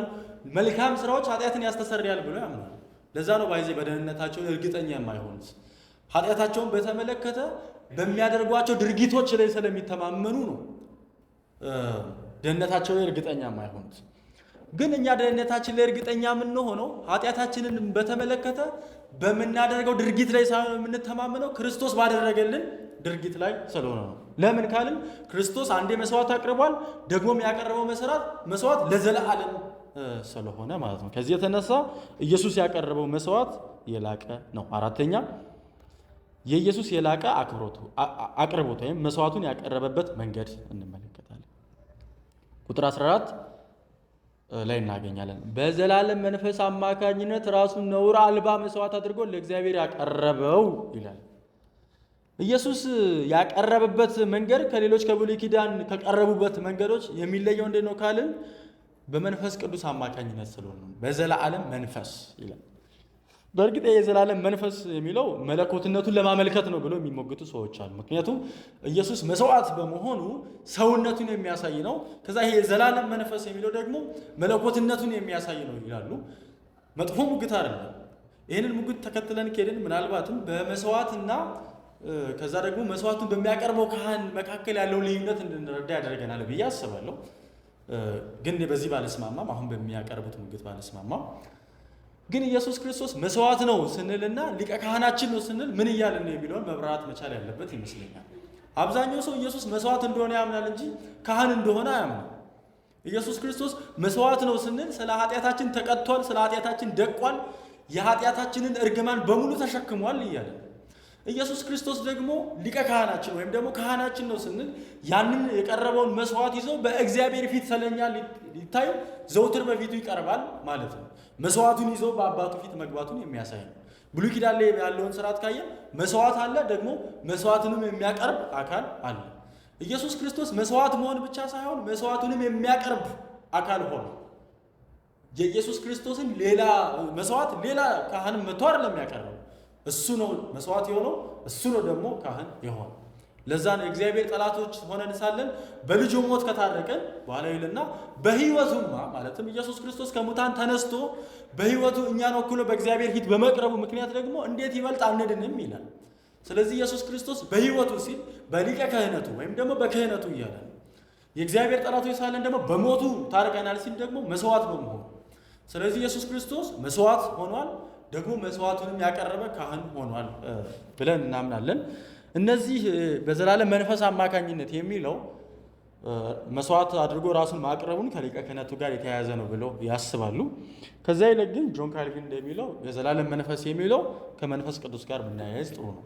መልካም ስራዎች ኃጢአትን ያስተሰርያል ብሎ ያምናሉ። ለዛ ነው ባይዜ በደህንነታቸው እርግጠኛ የማይሆኑት። ኃጢአታቸውን በተመለከተ በሚያደርጓቸው ድርጊቶች ላይ ስለሚተማመኑ ነው ደህንነታቸው ላይ እርግጠኛ የማይሆኑት። ግን እኛ ደህንነታችን ላይ እርግጠኛ የምንሆነው ኃጢአታችንን በተመለከተ በምናደርገው ድርጊት ላይ ሳይሆን የምንተማመነው ክርስቶስ ባደረገልን ድርጊት ላይ ስለሆነ ነው። ለምን ካልን ክርስቶስ አንዴ መስዋዕት አቅርቧል። ደግሞም ያቀረበው መስዋዕት ለዘለዓለም ስለሆነ ማለት ነው። ከዚህ የተነሳ ኢየሱስ ያቀረበው መስዋዕት የላቀ ነው። አራተኛ የኢየሱስ የላቀ አቅርቦት ወይም መስዋዕቱን ያቀረበበት መንገድ እንመለከታለን። ቁጥር 14 ላይ እናገኛለን። በዘላለም መንፈስ አማካኝነት ራሱን ነውር አልባ መስዋዕት አድርጎ ለእግዚአብሔር ያቀረበው ይላል። ኢየሱስ ያቀረበበት መንገድ ከሌሎች ከብሉይ ኪዳን ከቀረቡበት መንገዶች የሚለየው እንዴት ነው ካልን በመንፈስ ቅዱስ አማካኝነት ስለሆነ ነው። በዘላለም መንፈስ ይላል። በእርግጥ የዘላለም መንፈስ የሚለው መለኮትነቱን ለማመልከት ነው ብለው የሚሞግቱ ሰዎች አሉ። ምክንያቱም ኢየሱስ መስዋዕት በመሆኑ ሰውነቱን የሚያሳይ ነው። ከዛ ይሄ የዘላለም መንፈስ የሚለው ደግሞ መለኮትነቱን የሚያሳይ ነው ይላሉ። መጥፎ ሙግት አይደለም። ይህንን ሙግት ተከትለን ከሄድን ምናልባትም በመስዋዕትና ከዛ ደግሞ መስዋዕቱን በሚያቀርበው ካህን መካከል ያለው ልዩነት እንድንረዳ ያደርገናል ብዬ አስባለሁ። ግን በዚህ ባለስማማም አሁን በሚያቀርቡት ሙግት ባለስማማም ግን ኢየሱስ ክርስቶስ መስዋዕት ነው ስንልና ሊቀ ካህናችን ነው ስንል ምን እያልን ነው የሚለውን መብራራት መቻል ያለበት ይመስለኛል። አብዛኛው ሰው ኢየሱስ መስዋዕት እንደሆነ ያምናል እንጂ ካህን እንደሆነ አያምንም። ኢየሱስ ክርስቶስ መስዋዕት ነው ስንል ስለ ኃጢአታችን ተቀጥቷል፣ ስለ ኃጢአታችን ደቋል፣ የኃጢአታችንን እርግማን በሙሉ ተሸክሟል እያለ ኢየሱስ ክርስቶስ ደግሞ ሊቀ ካህናችን ወይም ደግሞ ካህናችን ነው ስንል ያንን የቀረበውን መስዋዕት ይዞ በእግዚአብሔር ፊት ስለኛ ሊታይ ዘውትር በፊቱ ይቀርባል ማለት ነው። መስዋዕቱን ይዞ በአባቱ ፊት መግባቱን የሚያሳይ ነው። ብሉይ ኪዳን ላይ ያለውን ስርዓት ካየን መስዋዕት አለ፣ ደግሞ መስዋዕቱንም የሚያቀርብ አካል አለ። ኢየሱስ ክርስቶስ መስዋዕት መሆን ብቻ ሳይሆን መስዋዕቱንም የሚያቀርብ አካል ሆነ። የኢየሱስ ክርስቶስን ሌላ መስዋዕት ሌላ ካህን መጥቶ አይደለም የሚያቀርበው። እሱ ነው መስዋዕት የሆነው፣ እሱ ነው ደግሞ ካህን የሆነው። ለዛ ነው የእግዚአብሔር ጠላቶች ሆነን ሳለን በልጁ ሞት ከታረቀን በኋላ ይልና በሕይወቱማ ማለትም ኢየሱስ ክርስቶስ ከሙታን ተነስቶ በሕይወቱ እኛን ወክሎ በእግዚአብሔር ፊት በመቅረቡ ምክንያት ደግሞ እንዴት ይበልጥ አንድንም ይላል። ስለዚህ ኢየሱስ ክርስቶስ በሕይወቱ ሲል በሊቀ ክህነቱ ወይም ደግሞ በክህነቱ እያለ የእግዚአብሔር ጠላቶች ሳለን ደግሞ በሞቱ ታርቀናል ሲል ደግሞ መስዋዕት በመሆኑ ስለዚህ ኢየሱስ ክርስቶስ መስዋዕት ሆኗል፣ ደግሞ መስዋዕቱንም ያቀረበ ካህን ሆኗል ብለን እናምናለን። እነዚህ በዘላለም መንፈስ አማካኝነት የሚለው መስዋዕት አድርጎ ራሱን ማቅረቡን ከሊቀ ክህነቱ ጋር የተያያዘ ነው ብለው ያስባሉ። ከዛ ይልቅ ግን ጆን ካልቪን እንደሚለው የዘላለም መንፈስ የሚለው ከመንፈስ ቅዱስ ጋር ብናያይዝ ጥሩ ነው።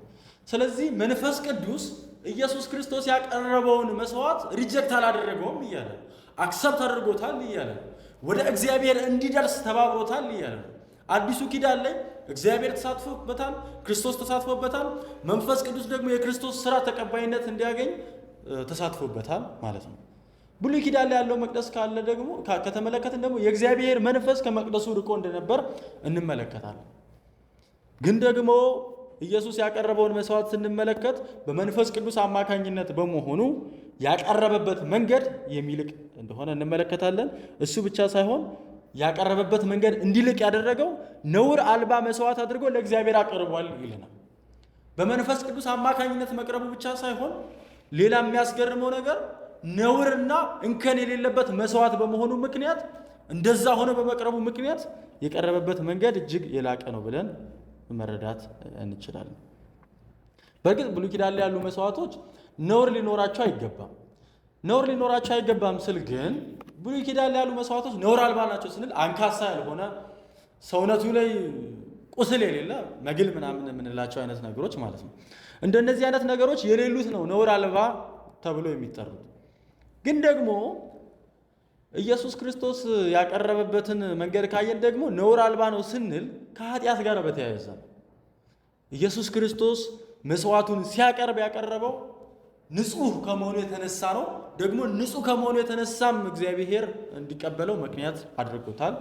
ስለዚህ መንፈስ ቅዱስ ኢየሱስ ክርስቶስ ያቀረበውን መስዋዕት ሪጀክት አላደረገውም እያለ አክሰፕት አድርጎታል እያለ ወደ እግዚአብሔር እንዲደርስ ተባብሮታል እያለ አዲሱ ኪዳን ላይ እግዚአብሔር ተሳትፎበታል፣ ክርስቶስ ተሳትፎበታል፣ መንፈስ ቅዱስ ደግሞ የክርስቶስ ስራ ተቀባይነት እንዲያገኝ ተሳትፎበታል ማለት ነው። ብሉይ ኪዳን ላይ ያለው መቅደስ ካለ ደግሞ ከተመለከትን ደግሞ የእግዚአብሔር መንፈስ ከመቅደሱ ርቆ እንደነበር እንመለከታለን። ግን ደግሞ ኢየሱስ ያቀረበውን መስዋዕት ስንመለከት በመንፈስ ቅዱስ አማካኝነት በመሆኑ ያቀረበበት መንገድ የሚልቅ እንደሆነ እንመለከታለን። እሱ ብቻ ሳይሆን ያቀረበበት መንገድ እንዲልቅ ያደረገው ነውር አልባ መስዋዕት አድርጎ ለእግዚአብሔር አቀርቧል ይለናል። በመንፈስ ቅዱስ አማካኝነት መቅረቡ ብቻ ሳይሆን ሌላ የሚያስገርመው ነገር ነውርና እንከን የሌለበት መስዋዕት በመሆኑ ምክንያት እንደዛ ሆነ በመቅረቡ ምክንያት የቀረበበት መንገድ እጅግ የላቀ ነው ብለን መረዳት እንችላለን። በእርግጥ ብሉይ ኪዳን ላይ ያሉ መስዋዕቶች ነውር ሊኖራቸው አይገባም። ነውር ሊኖራቸው አይገባም ስል ግን ብሉይ ኪዳን ላይ ያሉ መስዋዕቶች ነውር አልባ ናቸው ስንል አንካሳ ያልሆነ ሰውነቱ ላይ ቁስል የሌለ መግል ምናምን የምንላቸው አይነት ነገሮች ማለት ነው። እንደነዚህ አይነት ነገሮች የሌሉት ነው ነውር አልባ ተብሎ የሚጠሩት። ግን ደግሞ ኢየሱስ ክርስቶስ ያቀረበበትን መንገድ ካየን ደግሞ ነውር አልባ ነው ስንል ከኃጢአት ጋር በተያያዘ ነው። ኢየሱስ ክርስቶስ መስዋዕቱን ሲያቀርብ ያቀረበው ንጹሕ ከመሆኑ የተነሳ ነው። ደግሞ ንጹሕ ከመሆኑ የተነሳም እግዚአብሔር እንዲቀበለው ምክንያት አድርጎታል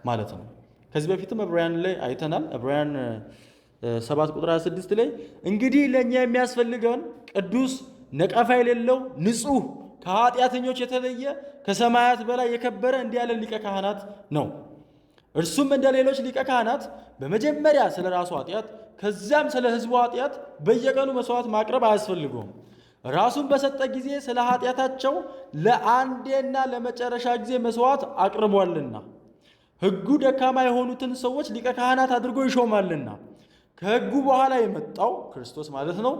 ማለት ነው። ከዚህ በፊትም ዕብራውያን ላይ አይተናል። ዕብራውያን 7 ቁጥር 26 ላይ እንግዲህ ለእኛ የሚያስፈልገውን ቅዱስ ነቀፋ የሌለው ንጹሕ ከኃጢአተኞች የተለየ ከሰማያት በላይ የከበረ እንዲህ ያለ ሊቀ ካህናት ነው። እርሱም እንደ ሌሎች ሊቀ ካህናት በመጀመሪያ ስለ ራሱ ኃጢአት ከዚያም ስለ ሕዝቡ ኃጢአት በየቀኑ መስዋዕት ማቅረብ አያስፈልገውም። ራሱን በሰጠ ጊዜ ስለ ኃጢአታቸው ለአንዴና ለመጨረሻ ጊዜ መስዋዕት አቅርቧልና ሕጉ ደካማ የሆኑትን ሰዎች ሊቀ ካህናት አድርጎ ይሾማልና ከሕጉ በኋላ የመጣው ክርስቶስ ማለት ነው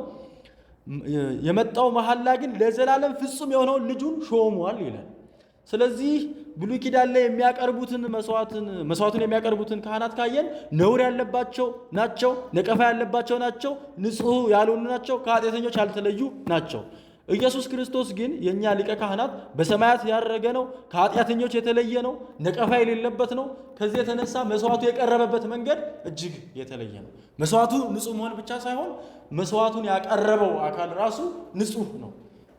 የመጣው መሐላ ግን ለዘላለም ፍጹም የሆነውን ልጁን ሾሟል ይላል። ስለዚህ ብሉይ ኪዳን ላይ የሚያቀርቡትን መስዋዕቱን የሚያቀርቡትን ካህናት ካየን ነውር ያለባቸው ናቸው፣ ነቀፋ ያለባቸው ናቸው፣ ንጹሕ ያልሆኑ ናቸው፣ ከኃጢአተኞች ያልተለዩ ናቸው። ኢየሱስ ክርስቶስ ግን የእኛ ሊቀ ካህናት በሰማያት ያረገ ነው፣ ከኃጢአተኞች የተለየ ነው፣ ነቀፋ የሌለበት ነው። ከዚህ የተነሳ መስዋዕቱ የቀረበበት መንገድ እጅግ የተለየ ነው። መስዋዕቱ ንጹሕ መሆን ብቻ ሳይሆን መስዋዕቱን ያቀረበው አካል ራሱ ንጹሕ ነው።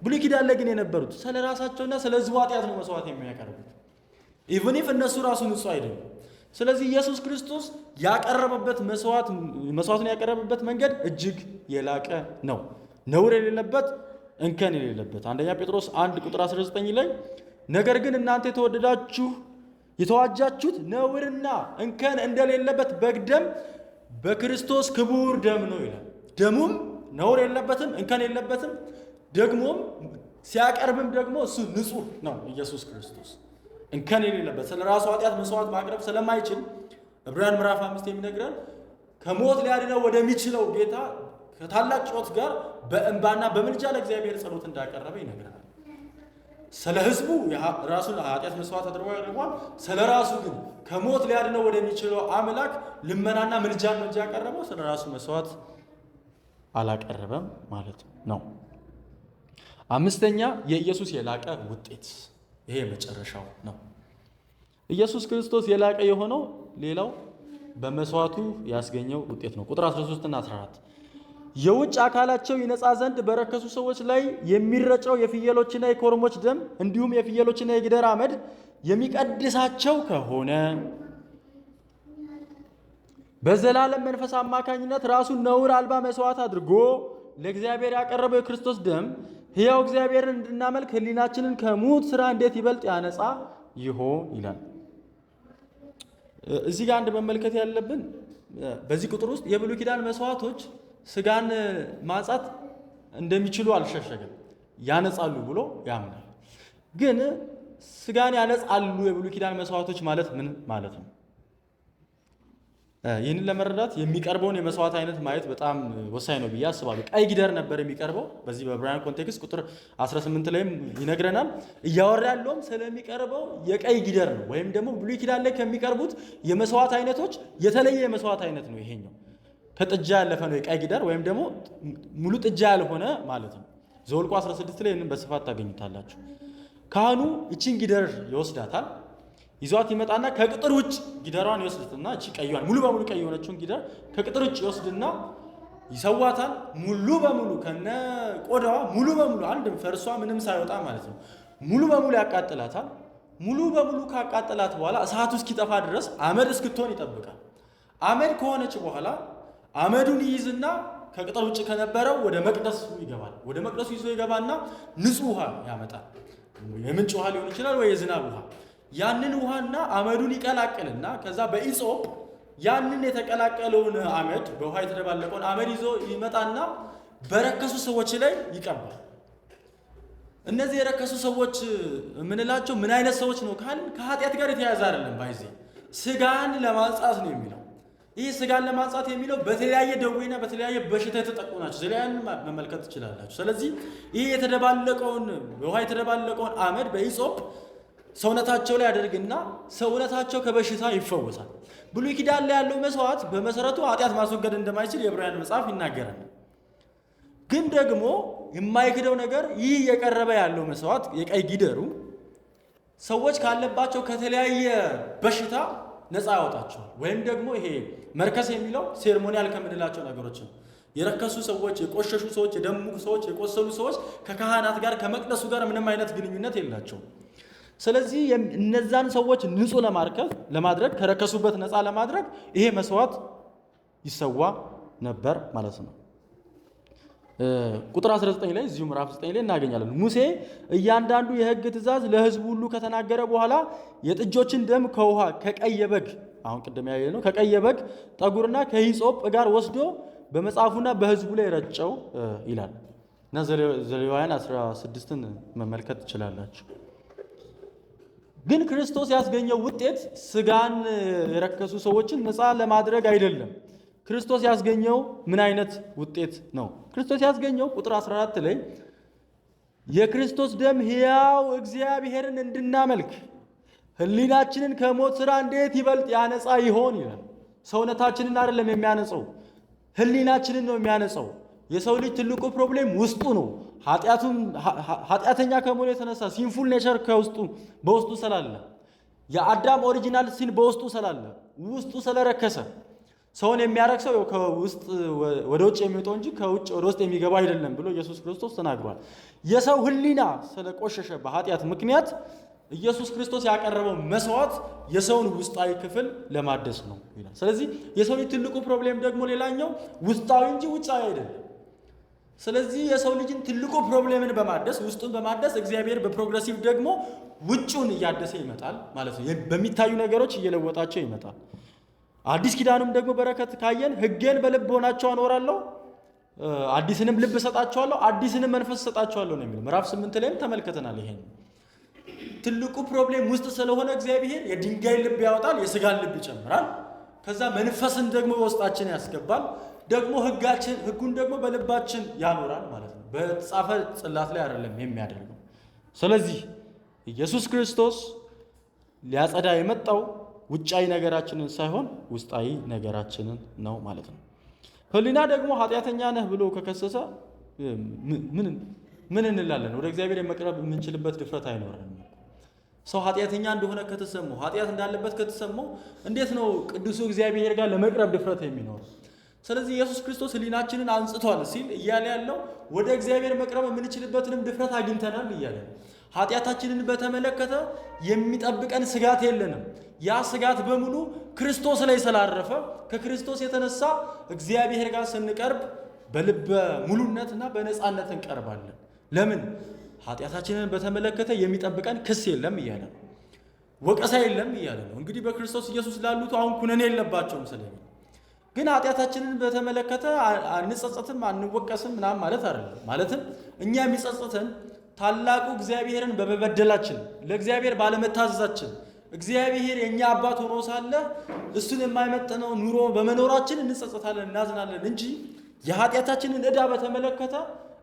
ብሉይ ኪዳን ላይ ግን የነበሩት ስለ ራሳቸውና ስለ ሕዝቡ ኃጢአት ነው መስዋዕት የሚያቀርቡት፣ ኢቭን ኢፍ እነሱ ራሱ ንጹሕ አይደሉም። ስለዚህ ኢየሱስ ክርስቶስ ያቀረበበት መስዋዕቱን ያቀረበበት መንገድ እጅግ የላቀ ነው፣ ነውር የሌለበት እንከን የሌለበት። አንደኛ ጴጥሮስ 1 ቁጥር 19 ላይ ነገር ግን እናንተ የተዋጃችሁት ነውርና እንከን እንደሌለበት በግ ደም በክርስቶስ ክቡር ደም ነው ይላል። ደሙም ነውር የለበትም፣ እንከን የለበትም። ደግሞም ሲያቀርብም ደግሞ እሱ ንጹሕ ነው። ኢየሱስ ክርስቶስ እንከን የሌለበት ስለ ራሱ ኃጢአት መስዋዕት ማቅረብ ስለማይችል ዕብራውያን ምዕራፍ 5 የሚነግረን ከሞት ሊያድነው ወደሚችለው ጌታ ከታላቅ ጩኸት ጋር በእንባና በምልጃ ለእግዚአብሔር ጸሎት እንዳቀረበ ይነግረናል። ስለ ሕዝቡ ራሱን ኃጢአት መስዋዕት አድርጎ ያቀርቧል። ስለ ራሱ ግን ከሞት ሊያድነው ወደሚችለው አምላክ ልመናና ምልጃን ነው እንጂ ያቀረበው ስለ ራሱ መስዋዕት አላቀረበም ማለት ነው። አምስተኛ የኢየሱስ የላቀ ውጤት፣ ይሄ የመጨረሻው ነው። ኢየሱስ ክርስቶስ የላቀ የሆነው ሌላው በመስዋዕቱ ያስገኘው ውጤት ነው። ቁጥር 13 እና 14 የውጭ አካላቸው ይነጻ ዘንድ በረከሱ ሰዎች ላይ የሚረጨው የፍየሎችና የኮርሞች ደም እንዲሁም የፍየሎችና የጊደር አመድ የሚቀድሳቸው ከሆነ በዘላለም መንፈስ አማካኝነት ራሱን ነውር አልባ መስዋዕት አድርጎ ለእግዚአብሔር ያቀረበው የክርስቶስ ደም ሕያው እግዚአብሔርን እንድናመልክ ሕሊናችንን ከሙት ሥራ እንዴት ይበልጥ ያነጻ ይሆን ይላል። እዚህ ጋር አንድ መመልከት ያለብን በዚህ ቁጥር ውስጥ የብሉይ ኪዳን መስዋዕቶች ስጋን ማንጻት እንደሚችሉ አልሸሸገም። ያነጻሉ ብሎ ያምናል። ግን ስጋን ያነጻሉ የብሉይ ኪዳን መስዋዕቶች ማለት ምን ማለት ነው? ይህንን ለመረዳት የሚቀርበውን የመስዋዕት አይነት ማየት በጣም ወሳኝ ነው ብዬ አስባለሁ። ቀይ ጊደር ነበር የሚቀርበው። በዚህ በዕብራውያን ኮንቴክስት ቁጥር 18 ላይም ይነግረናል። እያወራ ያለውም ስለሚቀርበው የቀይ ጊደር ነው። ወይም ደግሞ ብሉይ ኪዳን ላይ ከሚቀርቡት የመስዋዕት አይነቶች የተለየ የመስዋዕት አይነት ነው ይሄኛው። ከጥጃ ያለፈ ነው የቀይ ጊደር ወይም ደግሞ ሙሉ ጥጃ ያልሆነ ማለት ነው። ዘኍልቍ 16 ላይ ይህንን በስፋት ታገኙታላችሁ። ካህኑ እቺን ጊደር ይወስዳታል። ይዟት ይመጣና ከቅጥር ውጭ ጊደሯን ይወስድና እቺ ቀይዋን ሙሉ በሙሉ ቀይ የሆነችውን ጊደር ከቅጥር ውጭ ይወስድና ይሰዋታል። ሙሉ በሙሉ ከነ ቆዳዋ ሙሉ በሙሉ አንድም ፈርሷ ምንም ሳይወጣ ማለት ነው ሙሉ በሙሉ ያቃጥላታል። ሙሉ በሙሉ ካቃጠላት በኋላ እሳቱ እስኪጠፋ ድረስ አመድ እስክትሆን ይጠብቃል። አመድ ከሆነች በኋላ አመዱን ይይዝና ከቅጠል ውጭ ከነበረው ወደ መቅደስ ይገባል። ወደ መቅደሱ ይዞ ይገባና ንጹህ ውሃ ያመጣል። የምንጭ ውሃ ሊሆን ይችላል ወይ የዝናብ ውሃ። ያንን ውሃና አመዱን ይቀላቅልና ከዛ በኢጾፕ ያንን የተቀላቀለውን አመድ በውሃ የተደባለቀውን አመድ ይዞ ይመጣና በረከሱ ሰዎች ላይ ይቀባል። እነዚህ የረከሱ ሰዎች የምንላቸው ምን አይነት ሰዎች ነው ካልን ከኃጢአት ጋር የተያያዘ አይደለም። ባይዜ ስጋን ለማንጻት ነው የሚለው። ይህ ስጋን ለማንጻት የሚለው በተለያየ ደዌና በተለያየ በሽታ የተጠቁ ናቸው። ስለያን መመልከት ትችላላችሁ። ስለዚህ ይህ የተደባለቀውን በውሃ የተደባለቀውን አመድ በኢጾፕ ሰውነታቸው ላይ ያደርግና ሰውነታቸው ከበሽታ ይፈወሳል። ብሉይ ኪዳን ላይ ያለው መስዋዕት በመሰረቱ ኃጢአት ማስወገድ እንደማይችል የዕብራውያን መጽሐፍ ይናገራል። ግን ደግሞ የማይክደው ነገር ይህ የቀረበ ያለው መስዋዕት የቀይ ጊደሩ ሰዎች ካለባቸው ከተለያየ በሽታ ነፃ ያወጣቸዋል። ወይም ደግሞ ይሄ መርከስ የሚለው ሴርሞኒያል ከምንላቸው ነገሮች ነው። የረከሱ ሰዎች፣ የቆሸሹ ሰዎች፣ የደሙ ሰዎች፣ የቆሰሉ ሰዎች ከካህናት ጋር ከመቅደሱ ጋር ምንም አይነት ግንኙነት የላቸውም። ስለዚህ እነዛን ሰዎች ንጹህ ለማድረግ ከረከሱበት ነፃ ለማድረግ ይሄ መስዋዕት ይሰዋ ነበር ማለት ነው። ቁጥር 19 ላይ እዚሁ ምዕራፍ 9 ላይ እናገኛለን። ሙሴ እያንዳንዱ የሕግ ትእዛዝ ለሕዝቡ ሁሉ ከተናገረ በኋላ የጥጆችን ደም ከውሃ ከቀይ በግ አሁን ቅድም ያየነው ከቀይ በግ ጠጉርና ከሂሶጵ ጋር ወስዶ በመጽሐፉና በሕዝቡ ላይ ረጨው ይላል እና ዘሌዋውያን 16ን መመልከት ትችላላችሁ። ግን ክርስቶስ ያስገኘው ውጤት ስጋን የረከሱ ሰዎችን ነፃ ለማድረግ አይደለም። ክርስቶስ ያስገኘው ምን አይነት ውጤት ነው? ክርስቶስ ያስገኘው ቁጥር 14 ላይ የክርስቶስ ደም ሕያው እግዚአብሔርን እንድናመልክ ሕሊናችንን ከሞት ሥራ እንዴት ይበልጥ ያነጻ ይሆን ይላል። ሰውነታችንን አይደለም የሚያነጸው፣ ሕሊናችንን ነው የሚያነጸው። የሰው ልጅ ትልቁ ፕሮብሌም ውስጡ ነው። ኃጢአተኛ ከመሆኑ የተነሳ ሲንፉል ኔቸር በውስጡ ስላለ የአዳም ኦሪጂናል ሲን በውስጡ ስላለ ውስጡ ስለረከሰ ሰውን የሚያረክሰው ከውስጥ ወደ ውጭ የሚወጣው እንጂ ከውጭ ወደ ውስጥ የሚገባ አይደለም ብሎ ኢየሱስ ክርስቶስ ተናግሯል። የሰው ሕሊና ስለቆሸሸ በኃጢአት ምክንያት ኢየሱስ ክርስቶስ ያቀረበው መስዋዕት የሰውን ውስጣዊ ክፍል ለማደስ ነው ይላል። ስለዚህ የሰው ልጅ ትልቁ ፕሮብሌም ደግሞ ሌላኛው ውስጣዊ እንጂ ውጫዊ አይደለም። ስለዚህ የሰው ልጅን ትልቁ ፕሮብሌምን በማደስ ውስጡን በማደስ እግዚአብሔር በፕሮግረሲቭ ደግሞ ውጩን እያደሰ ይመጣል ማለት ነው። በሚታዩ ነገሮች እየለወጣቸው ይመጣል። አዲስ ኪዳኑም ደግሞ በረከት ካየን ሕጌን በልቦናቸው አኖራለሁ፣ አዲስንም ልብ እሰጣቸዋለሁ፣ አዲስንም መንፈስ እሰጣቸዋለሁ ነው የሚለው። ምዕራፍ 8 ላይም ተመልክተናል። ይሄን ትልቁ ፕሮብሌም ውስጥ ስለሆነ እግዚአብሔር የድንጋይ ልብ ያወጣል፣ የስጋን ልብ ይጨምራል። ከዛ መንፈስን ደግሞ በውስጣችን ያስገባል። ደግሞ ሕጉን ደግሞ በልባችን ያኖራል ማለት ነው። በተጻፈ ጽላት ላይ አይደለም የሚያደርገው። ስለዚህ ኢየሱስ ክርስቶስ ሊያጸዳ የመጣው ውጫዊ ነገራችንን ሳይሆን ውስጣዊ ነገራችንን ነው ማለት ነው። ሕሊና ደግሞ ኃጢአተኛ ነህ ብሎ ከከሰሰ ምን እንላለን? ወደ እግዚአብሔር የመቅረብ የምንችልበት ድፍረት አይኖረንም። ሰው ኃጢአተኛ እንደሆነ ከተሰማው፣ ኃጢአት እንዳለበት ከተሰማው እንዴት ነው ቅዱሱ እግዚአብሔር ጋር ለመቅረብ ድፍረት የሚኖረው? ስለዚህ ኢየሱስ ክርስቶስ ሕሊናችንን አንጽቷል ሲል እያለ ያለው ወደ እግዚአብሔር መቅረብ የምንችልበትንም ድፍረት አግኝተናል እያለ ነው። ኃጢአታችንን በተመለከተ የሚጠብቀን ስጋት የለንም። ያ ስጋት በሙሉ ክርስቶስ ላይ ስላረፈ ከክርስቶስ የተነሳ እግዚአብሔር ጋር ስንቀርብ በልበ ሙሉነትና በነፃነት እንቀርባለን። ለምን? ኃጢአታችንን በተመለከተ የሚጠብቀን ክስ የለም እያለ ነው። ወቀሳ የለም እያለ ነው። እንግዲህ በክርስቶስ ኢየሱስ ላሉት አሁን ኩነኔ የለባቸውም ስለሚል ግን ኃጢአታችንን በተመለከተ አንጸጸትም፣ አንወቀስም ምናምን ማለት አይደለም። ማለትም እኛ የሚጸጸተን ታላቁ እግዚአብሔርን በመበደላችን፣ ለእግዚአብሔር ባለመታዘዛችን፣ እግዚአብሔር የኛ አባት ሆኖ ሳለ እሱን የማይመጥነው ኑሮ በመኖራችን እንጸጸታለን፣ እናዝናለን እንጂ የኃጢአታችንን ዕዳ በተመለከተ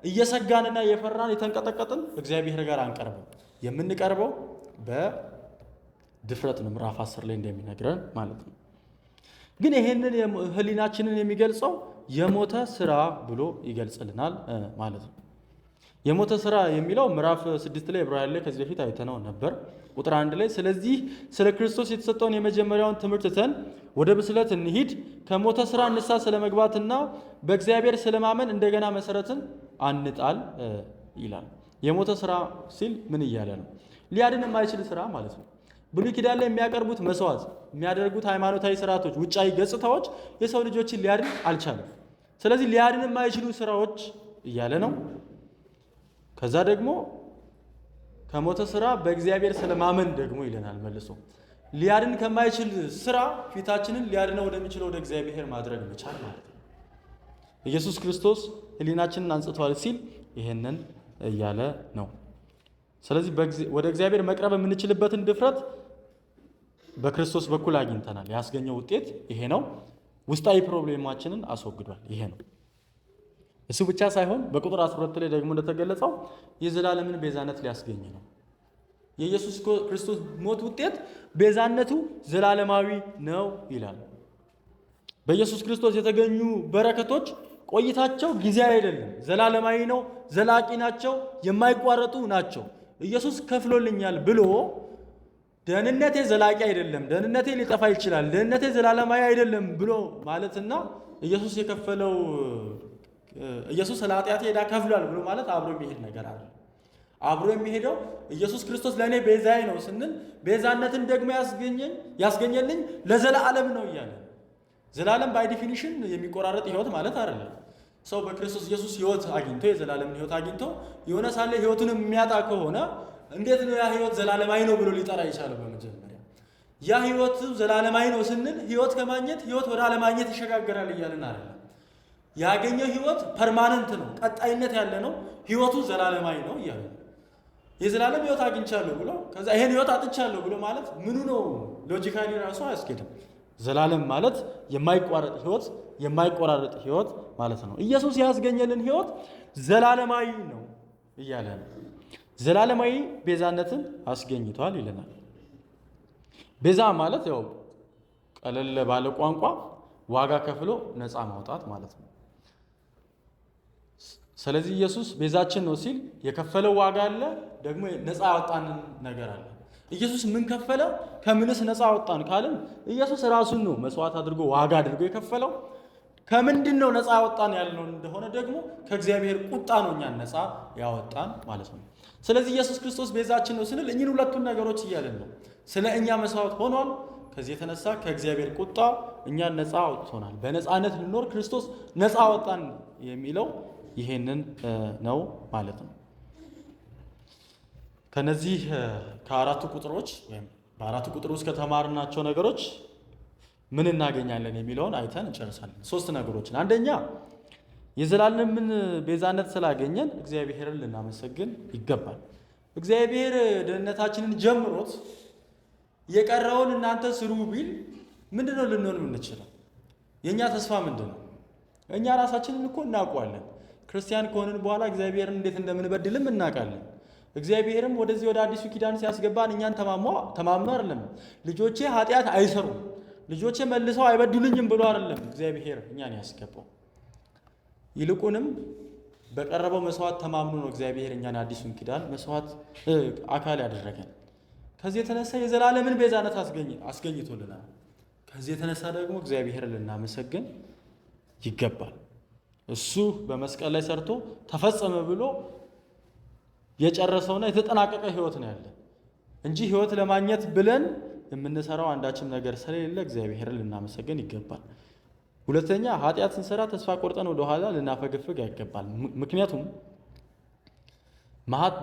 እየሰጋንና እየፈራን የተንቀጠቀጥን እግዚአብሔር ጋር አንቀርብም። የምንቀርበው በድፍረት ነው፣ ምዕራፍ 10 ላይ እንደሚነግረን ማለት ነው። ግን ይሄንን ሕሊናችንን የሚገልጸው የሞተ ስራ ብሎ ይገልጽልናል ማለት ነው። የሞተ ስራ የሚለው ምዕራፍ 6 ላይ ዕብራውያን ላይ ከዚህ በፊት አይተነው ነበር። ቁጥር 1 ላይ ስለዚህ ስለ ክርስቶስ የተሰጠውን የመጀመሪያውን ትምህርት ትተን ወደ ብስለት እንሂድ፣ ከሞተ ስራ እንሳ ስለመግባትና በእግዚአብሔር ስለማመን እንደገና መሰረትን አንጣል ይላል። የሞተ ስራ ሲል ምን እያለ ነው? ሊያድን የማይችል ስራ ማለት ነው። ብሉይ ኪዳን ላይ የሚያቀርቡት መስዋዕት፣ የሚያደርጉት ሃይማኖታዊ ስርዓቶች፣ ውጫዊ ገጽታዎች የሰው ልጆችን ሊያድን አልቻለም። ስለዚህ ሊያድን የማይችሉ ስራዎች እያለ ነው። ከዛ ደግሞ ከሞተ ስራ በእግዚአብሔር ስለማመን ደግሞ ይለናል መልሶ። ሊያድን ከማይችል ስራ ፊታችንን ሊያድነው ወደሚችለው ወደ እግዚአብሔር ማድረግ መቻል ማለት ነው። ኢየሱስ ክርስቶስ ሕሊናችንን አንጽቷል ሲል ይሄንን እያለ ነው። ስለዚህ ወደ እግዚአብሔር መቅረብ የምንችልበትን ድፍረት በክርስቶስ በኩል አግኝተናል። ያስገኘው ውጤት ይሄ ነው። ውስጣዊ ፕሮብሌማችንን አስወግዷል። ይሄ ነው። እሱ ብቻ ሳይሆን በቁጥር 12 ላይ ደግሞ እንደተገለጸው የዘላለምን ቤዛነት ሊያስገኝ ነው። የኢየሱስ ክርስቶስ ሞት ውጤት ቤዛነቱ ዘላለማዊ ነው ይላል። በኢየሱስ ክርስቶስ የተገኙ በረከቶች ቆይታቸው ጊዜያዊ አይደለም፣ ዘላለማዊ ነው፣ ዘላቂ ናቸው፣ የማይቋረጡ ናቸው። ኢየሱስ ከፍሎልኛል ብሎ ደህንነቴ ዘላቂ አይደለም፣ ደህንነቴ ሊጠፋ ይችላል፣ ደህንነቴ ዘላለማዊ አይደለም ብሎ ማለትና ኢየሱስ የከፈለው ኢየሱስ ስለ ኃጢአቴ ዕዳ ከፍሏል ብሎ ማለት አብሮ የሚሄድ ነገር አለ። አብሮ የሚሄደው ኢየሱስ ክርስቶስ ለእኔ ቤዛዬ ነው ስንል ቤዛነትን ደግሞ ያስገኘልኝ ለዘላለም ነው እያለ ዘላለም ባይ ዲፊኒሽን የሚቆራረጥ ህይወት ማለት አይደለም። ሰው በክርስቶስ ኢየሱስ ህይወት አግኝቶ የዘላለምን ህይወት አግኝቶ የሆነ ሳለ ህይወቱንም የሚያጣ ከሆነ እንዴት ነው ያ ህይወት ዘላለማዊ ነው ብሎ ሊጠራ ይቻላል? በመጀመሪያ ያ ህይወት ዘላለማዊ ነው ስንል ህይወት ከማግኘት ህይወት ወደ አለማግኘት ይሸጋገራል እያልን አይደለም። ያገኘው ህይወት ፐርማነንት ነው፣ ቀጣይነት ያለ ነው፣ ህይወቱ ዘላለማዊ ነው እያለ የዘላለም ህይወት አግኝቻለሁ ብሎ ከዛ ይሄን ህይወት አጥቻለሁ ብሎ ማለት ምኑ ነው? ሎጂካሊ ራሱ አያስኬድም። ዘላለም ማለት የማይቋረጥ ህይወት፣ የማይቆራረጥ ህይወት ማለት ነው። ኢየሱስ ያስገኘልን ህይወት ዘላለማዊ ነው እያለ ነው። ዘላለማዊ ቤዛነትን አስገኝቷል ይለናል። ቤዛ ማለት ያው ቀለል ባለ ቋንቋ ዋጋ ከፍሎ ነፃ ማውጣት ማለት ነው። ስለዚህ ኢየሱስ ቤዛችን ነው ሲል የከፈለው ዋጋ አለ፣ ደግሞ ነፃ ያወጣንን ነገር አለ። ኢየሱስ ምን ከፈለ? ከምንስ ነፃ አወጣን ካልን ኢየሱስ ራሱን ነው መስዋዕት አድርጎ ዋጋ አድርጎ የከፈለው። ከምንድን ነው ነፃ ያወጣን ያልነው እንደሆነ ደግሞ ከእግዚአብሔር ቁጣ ነው እኛን ነፃ ያወጣን ማለት ነው። ስለዚህ ኢየሱስ ክርስቶስ ቤዛችን ነው ስንል እኚህን ሁለቱን ነገሮች እያለን ነው። ስለ እኛ መስዋዕት ሆኗል። ከዚህ የተነሳ ከእግዚአብሔር ቁጣ እኛን ነፃ አውጥቶናል። በነፃነት ልኖር ክርስቶስ ነፃ አወጣን የሚለው ይሄንን ነው ማለት ነው። ከነዚህ ከአራቱ ቁጥሮች ወይም በአራቱ ቁጥር ውስጥ ከተማርናቸው ነገሮች ምን እናገኛለን የሚለውን አይተን እንጨርሳለን። ሶስት ነገሮችን። አንደኛ የዘላለምን ቤዛነት ስላገኘን እግዚአብሔርን ልናመሰግን ይገባል። እግዚአብሔር ደህንነታችንን ጀምሮት የቀረውን እናንተ ስሩ ቢል ምንድነው ልንሆን የምንችለው? የእኛ ተስፋ ምንድን ነው? እኛ ራሳችንን እኮ እናውቀዋለን። ክርስቲያን ከሆንን በኋላ እግዚአብሔርን እንዴት እንደምንበድልም እናውቃለን። እግዚአብሔርም ወደዚህ ወደ አዲሱ ኪዳን ሲያስገባን እኛን ተማምኖ አይደለም። ልጆቼ ኃጢአት አይሰሩም፣ ልጆቼ መልሰው አይበድሉኝም ብሎ አይደለም እግዚአብሔር እኛን ያስገባው። ይልቁንም በቀረበው መስዋዕት ተማምኖ ነው እግዚአብሔር እኛን አዲሱን ኪዳን መስዋዕት አካል ያደረገን። ከዚህ የተነሳ የዘላለምን ቤዛነት አስገኝቶልናል። ከዚህ የተነሳ ደግሞ እግዚአብሔርን ልናመሰግን ይገባል። እሱ በመስቀል ላይ ሰርቶ ተፈጸመ ብሎ የጨረሰውና የተጠናቀቀ ህይወት ነው ያለ እንጂ ህይወት ለማግኘት ብለን የምንሰራው አንዳችም ነገር ስለሌለ እግዚአብሔርን ልናመሰግን ይገባል። ሁለተኛ ኃጢአት ስንሰራ ተስፋ ቆርጠን ወደኋላ ልናፈገፍግ አይገባል። ምክንያቱም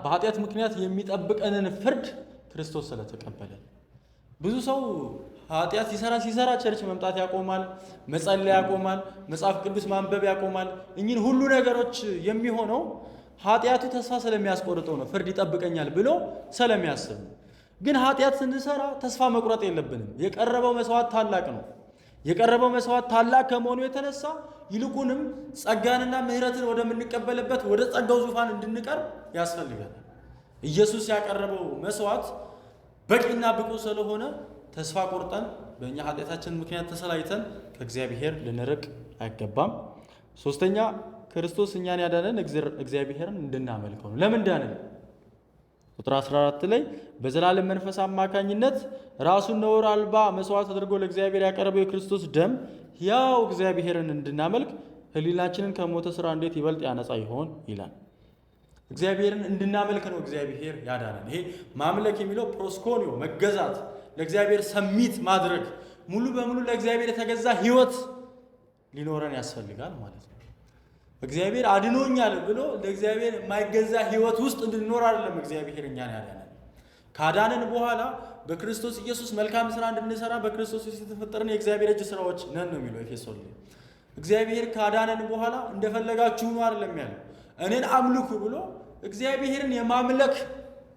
በኃጢአት ምክንያት የሚጠብቀንን ፍርድ ክርስቶስ ስለተቀበለ። ብዙ ሰው ኃጢአት ሲሰራ ቸርች መምጣት ያቆማል፣ መጸለይ ያቆማል፣ መጽሐፍ ቅዱስ ማንበብ ያቆማል። እኚህን ሁሉ ነገሮች የሚሆነው ኃጢአቱ ተስፋ ስለሚያስቆርጠው ነው፣ ፍርድ ይጠብቀኛል ብሎ ስለሚያስብ ነው። ግን ኃጢአት ስንሰራ ተስፋ መቁረጥ የለብንም። የቀረበው መስዋዕት ታላቅ ነው። የቀረበው መስዋዕት ታላቅ ከመሆኑ የተነሳ ይልቁንም ጸጋንና ምሕረትን ወደምንቀበልበት ወደ ጸጋው ዙፋን እንድንቀርብ ያስፈልጋል። ኢየሱስ ያቀረበው መስዋዕት በቂና ብቁ ስለሆነ ተስፋ ቆርጠን በእኛ ኃጢአታችን ምክንያት ተሰላይተን ከእግዚአብሔር ልንርቅ አይገባም። ሶስተኛ ክርስቶስ እኛን ያዳነን እግዚአብሔርን እንድናመልከው ነው። ለምን ዳነን? ቁጥር 14 ላይ በዘላለም መንፈስ አማካኝነት ራሱን ነውር አልባ መስዋዕት አድርጎ ለእግዚአብሔር ያቀረበው የክርስቶስ ደም ያው እግዚአብሔርን እንድናመልክ ሕሊናችንን ከሞተ ስራ እንዴት ይበልጥ ያነጻ ይሆን ይላል። እግዚአብሔርን እንድናመልክ ነው እግዚአብሔር ያዳነን። ይሄ ማምለክ የሚለው ፕሮስኮኒዮ መገዛት፣ ለእግዚአብሔር ሰሚት ማድረግ፣ ሙሉ በሙሉ ለእግዚአብሔር የተገዛ ህይወት ሊኖረን ያስፈልጋል ማለት ነው። እግዚአብሔር አድኖኛል ብሎ ለእግዚአብሔር የማይገዛ ህይወት ውስጥ እንድንኖር አይደለም እግዚአብሔር እኛን ያዳነን። ካዳነን በኋላ በክርስቶስ ኢየሱስ መልካም ስራ እንድንሰራ በክርስቶስ ኢየሱስ የተፈጠረን የእግዚአብሔር እጅ ስራዎች ነን ነው የሚለው ኤፌሶን ላይ። እግዚአብሔር ካዳነን በኋላ እንደፈለጋችሁ ነው አይደለም ያለው፣ እኔን አምልኩ ብሎ እግዚአብሔርን የማምለክ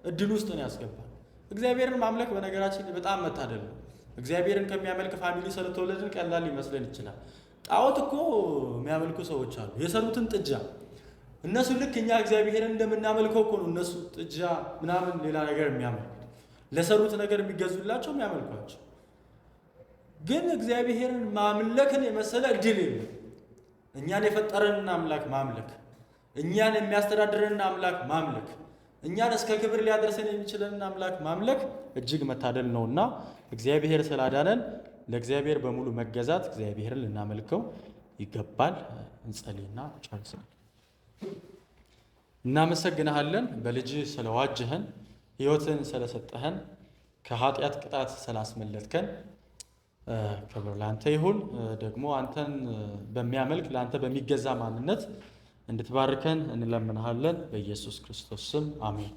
እድል ውስጥ ነው ያስገባል። እግዚአብሔርን ማምለክ በነገራችን በጣም መታደል ነው። እግዚአብሔርን ከሚያመልክ ፋሚሊ ስለተወለድን ቀላል ሊመስለን ይችላል። ጣዖት እኮ የሚያመልኩ ሰዎች አሉ፣ የሰሩትን ጥጃ። እነሱ ልክ እኛ እግዚአብሔርን እንደምናመልከው እኮ ነው እነሱ ጥጃ ምናምን ሌላ ነገር የሚያመልኩት፣ ለሰሩት ነገር የሚገዙላቸው የሚያመልኳቸው። ግን እግዚአብሔርን ማምለክን የመሰለ እድል የለም። እኛን የፈጠረንን አምላክ ማምለክ፣ እኛን የሚያስተዳድረንን አምላክ ማምለክ፣ እኛን እስከ ክብር ሊያደርሰን የሚችለንን አምላክ ማምለክ እጅግ መታደል ነውና እግዚአብሔር ስላዳነን ለእግዚአብሔር በሙሉ መገዛት፣ እግዚአብሔርን ልናመልከው ይገባል። እንጸልይና ጨርሰን እናመሰግንሃለን በልጅህ ስለዋጅህን፣ ሕይወትን ስለሰጠህን፣ ከኃጢአት ቅጣት ስላስመለጥከን ክብር ለአንተ ይሁን። ደግሞ አንተን በሚያመልክ ለአንተ በሚገዛ ማንነት እንድትባርከን እንለምንሃለን። በኢየሱስ ክርስቶስ ስም አሜን።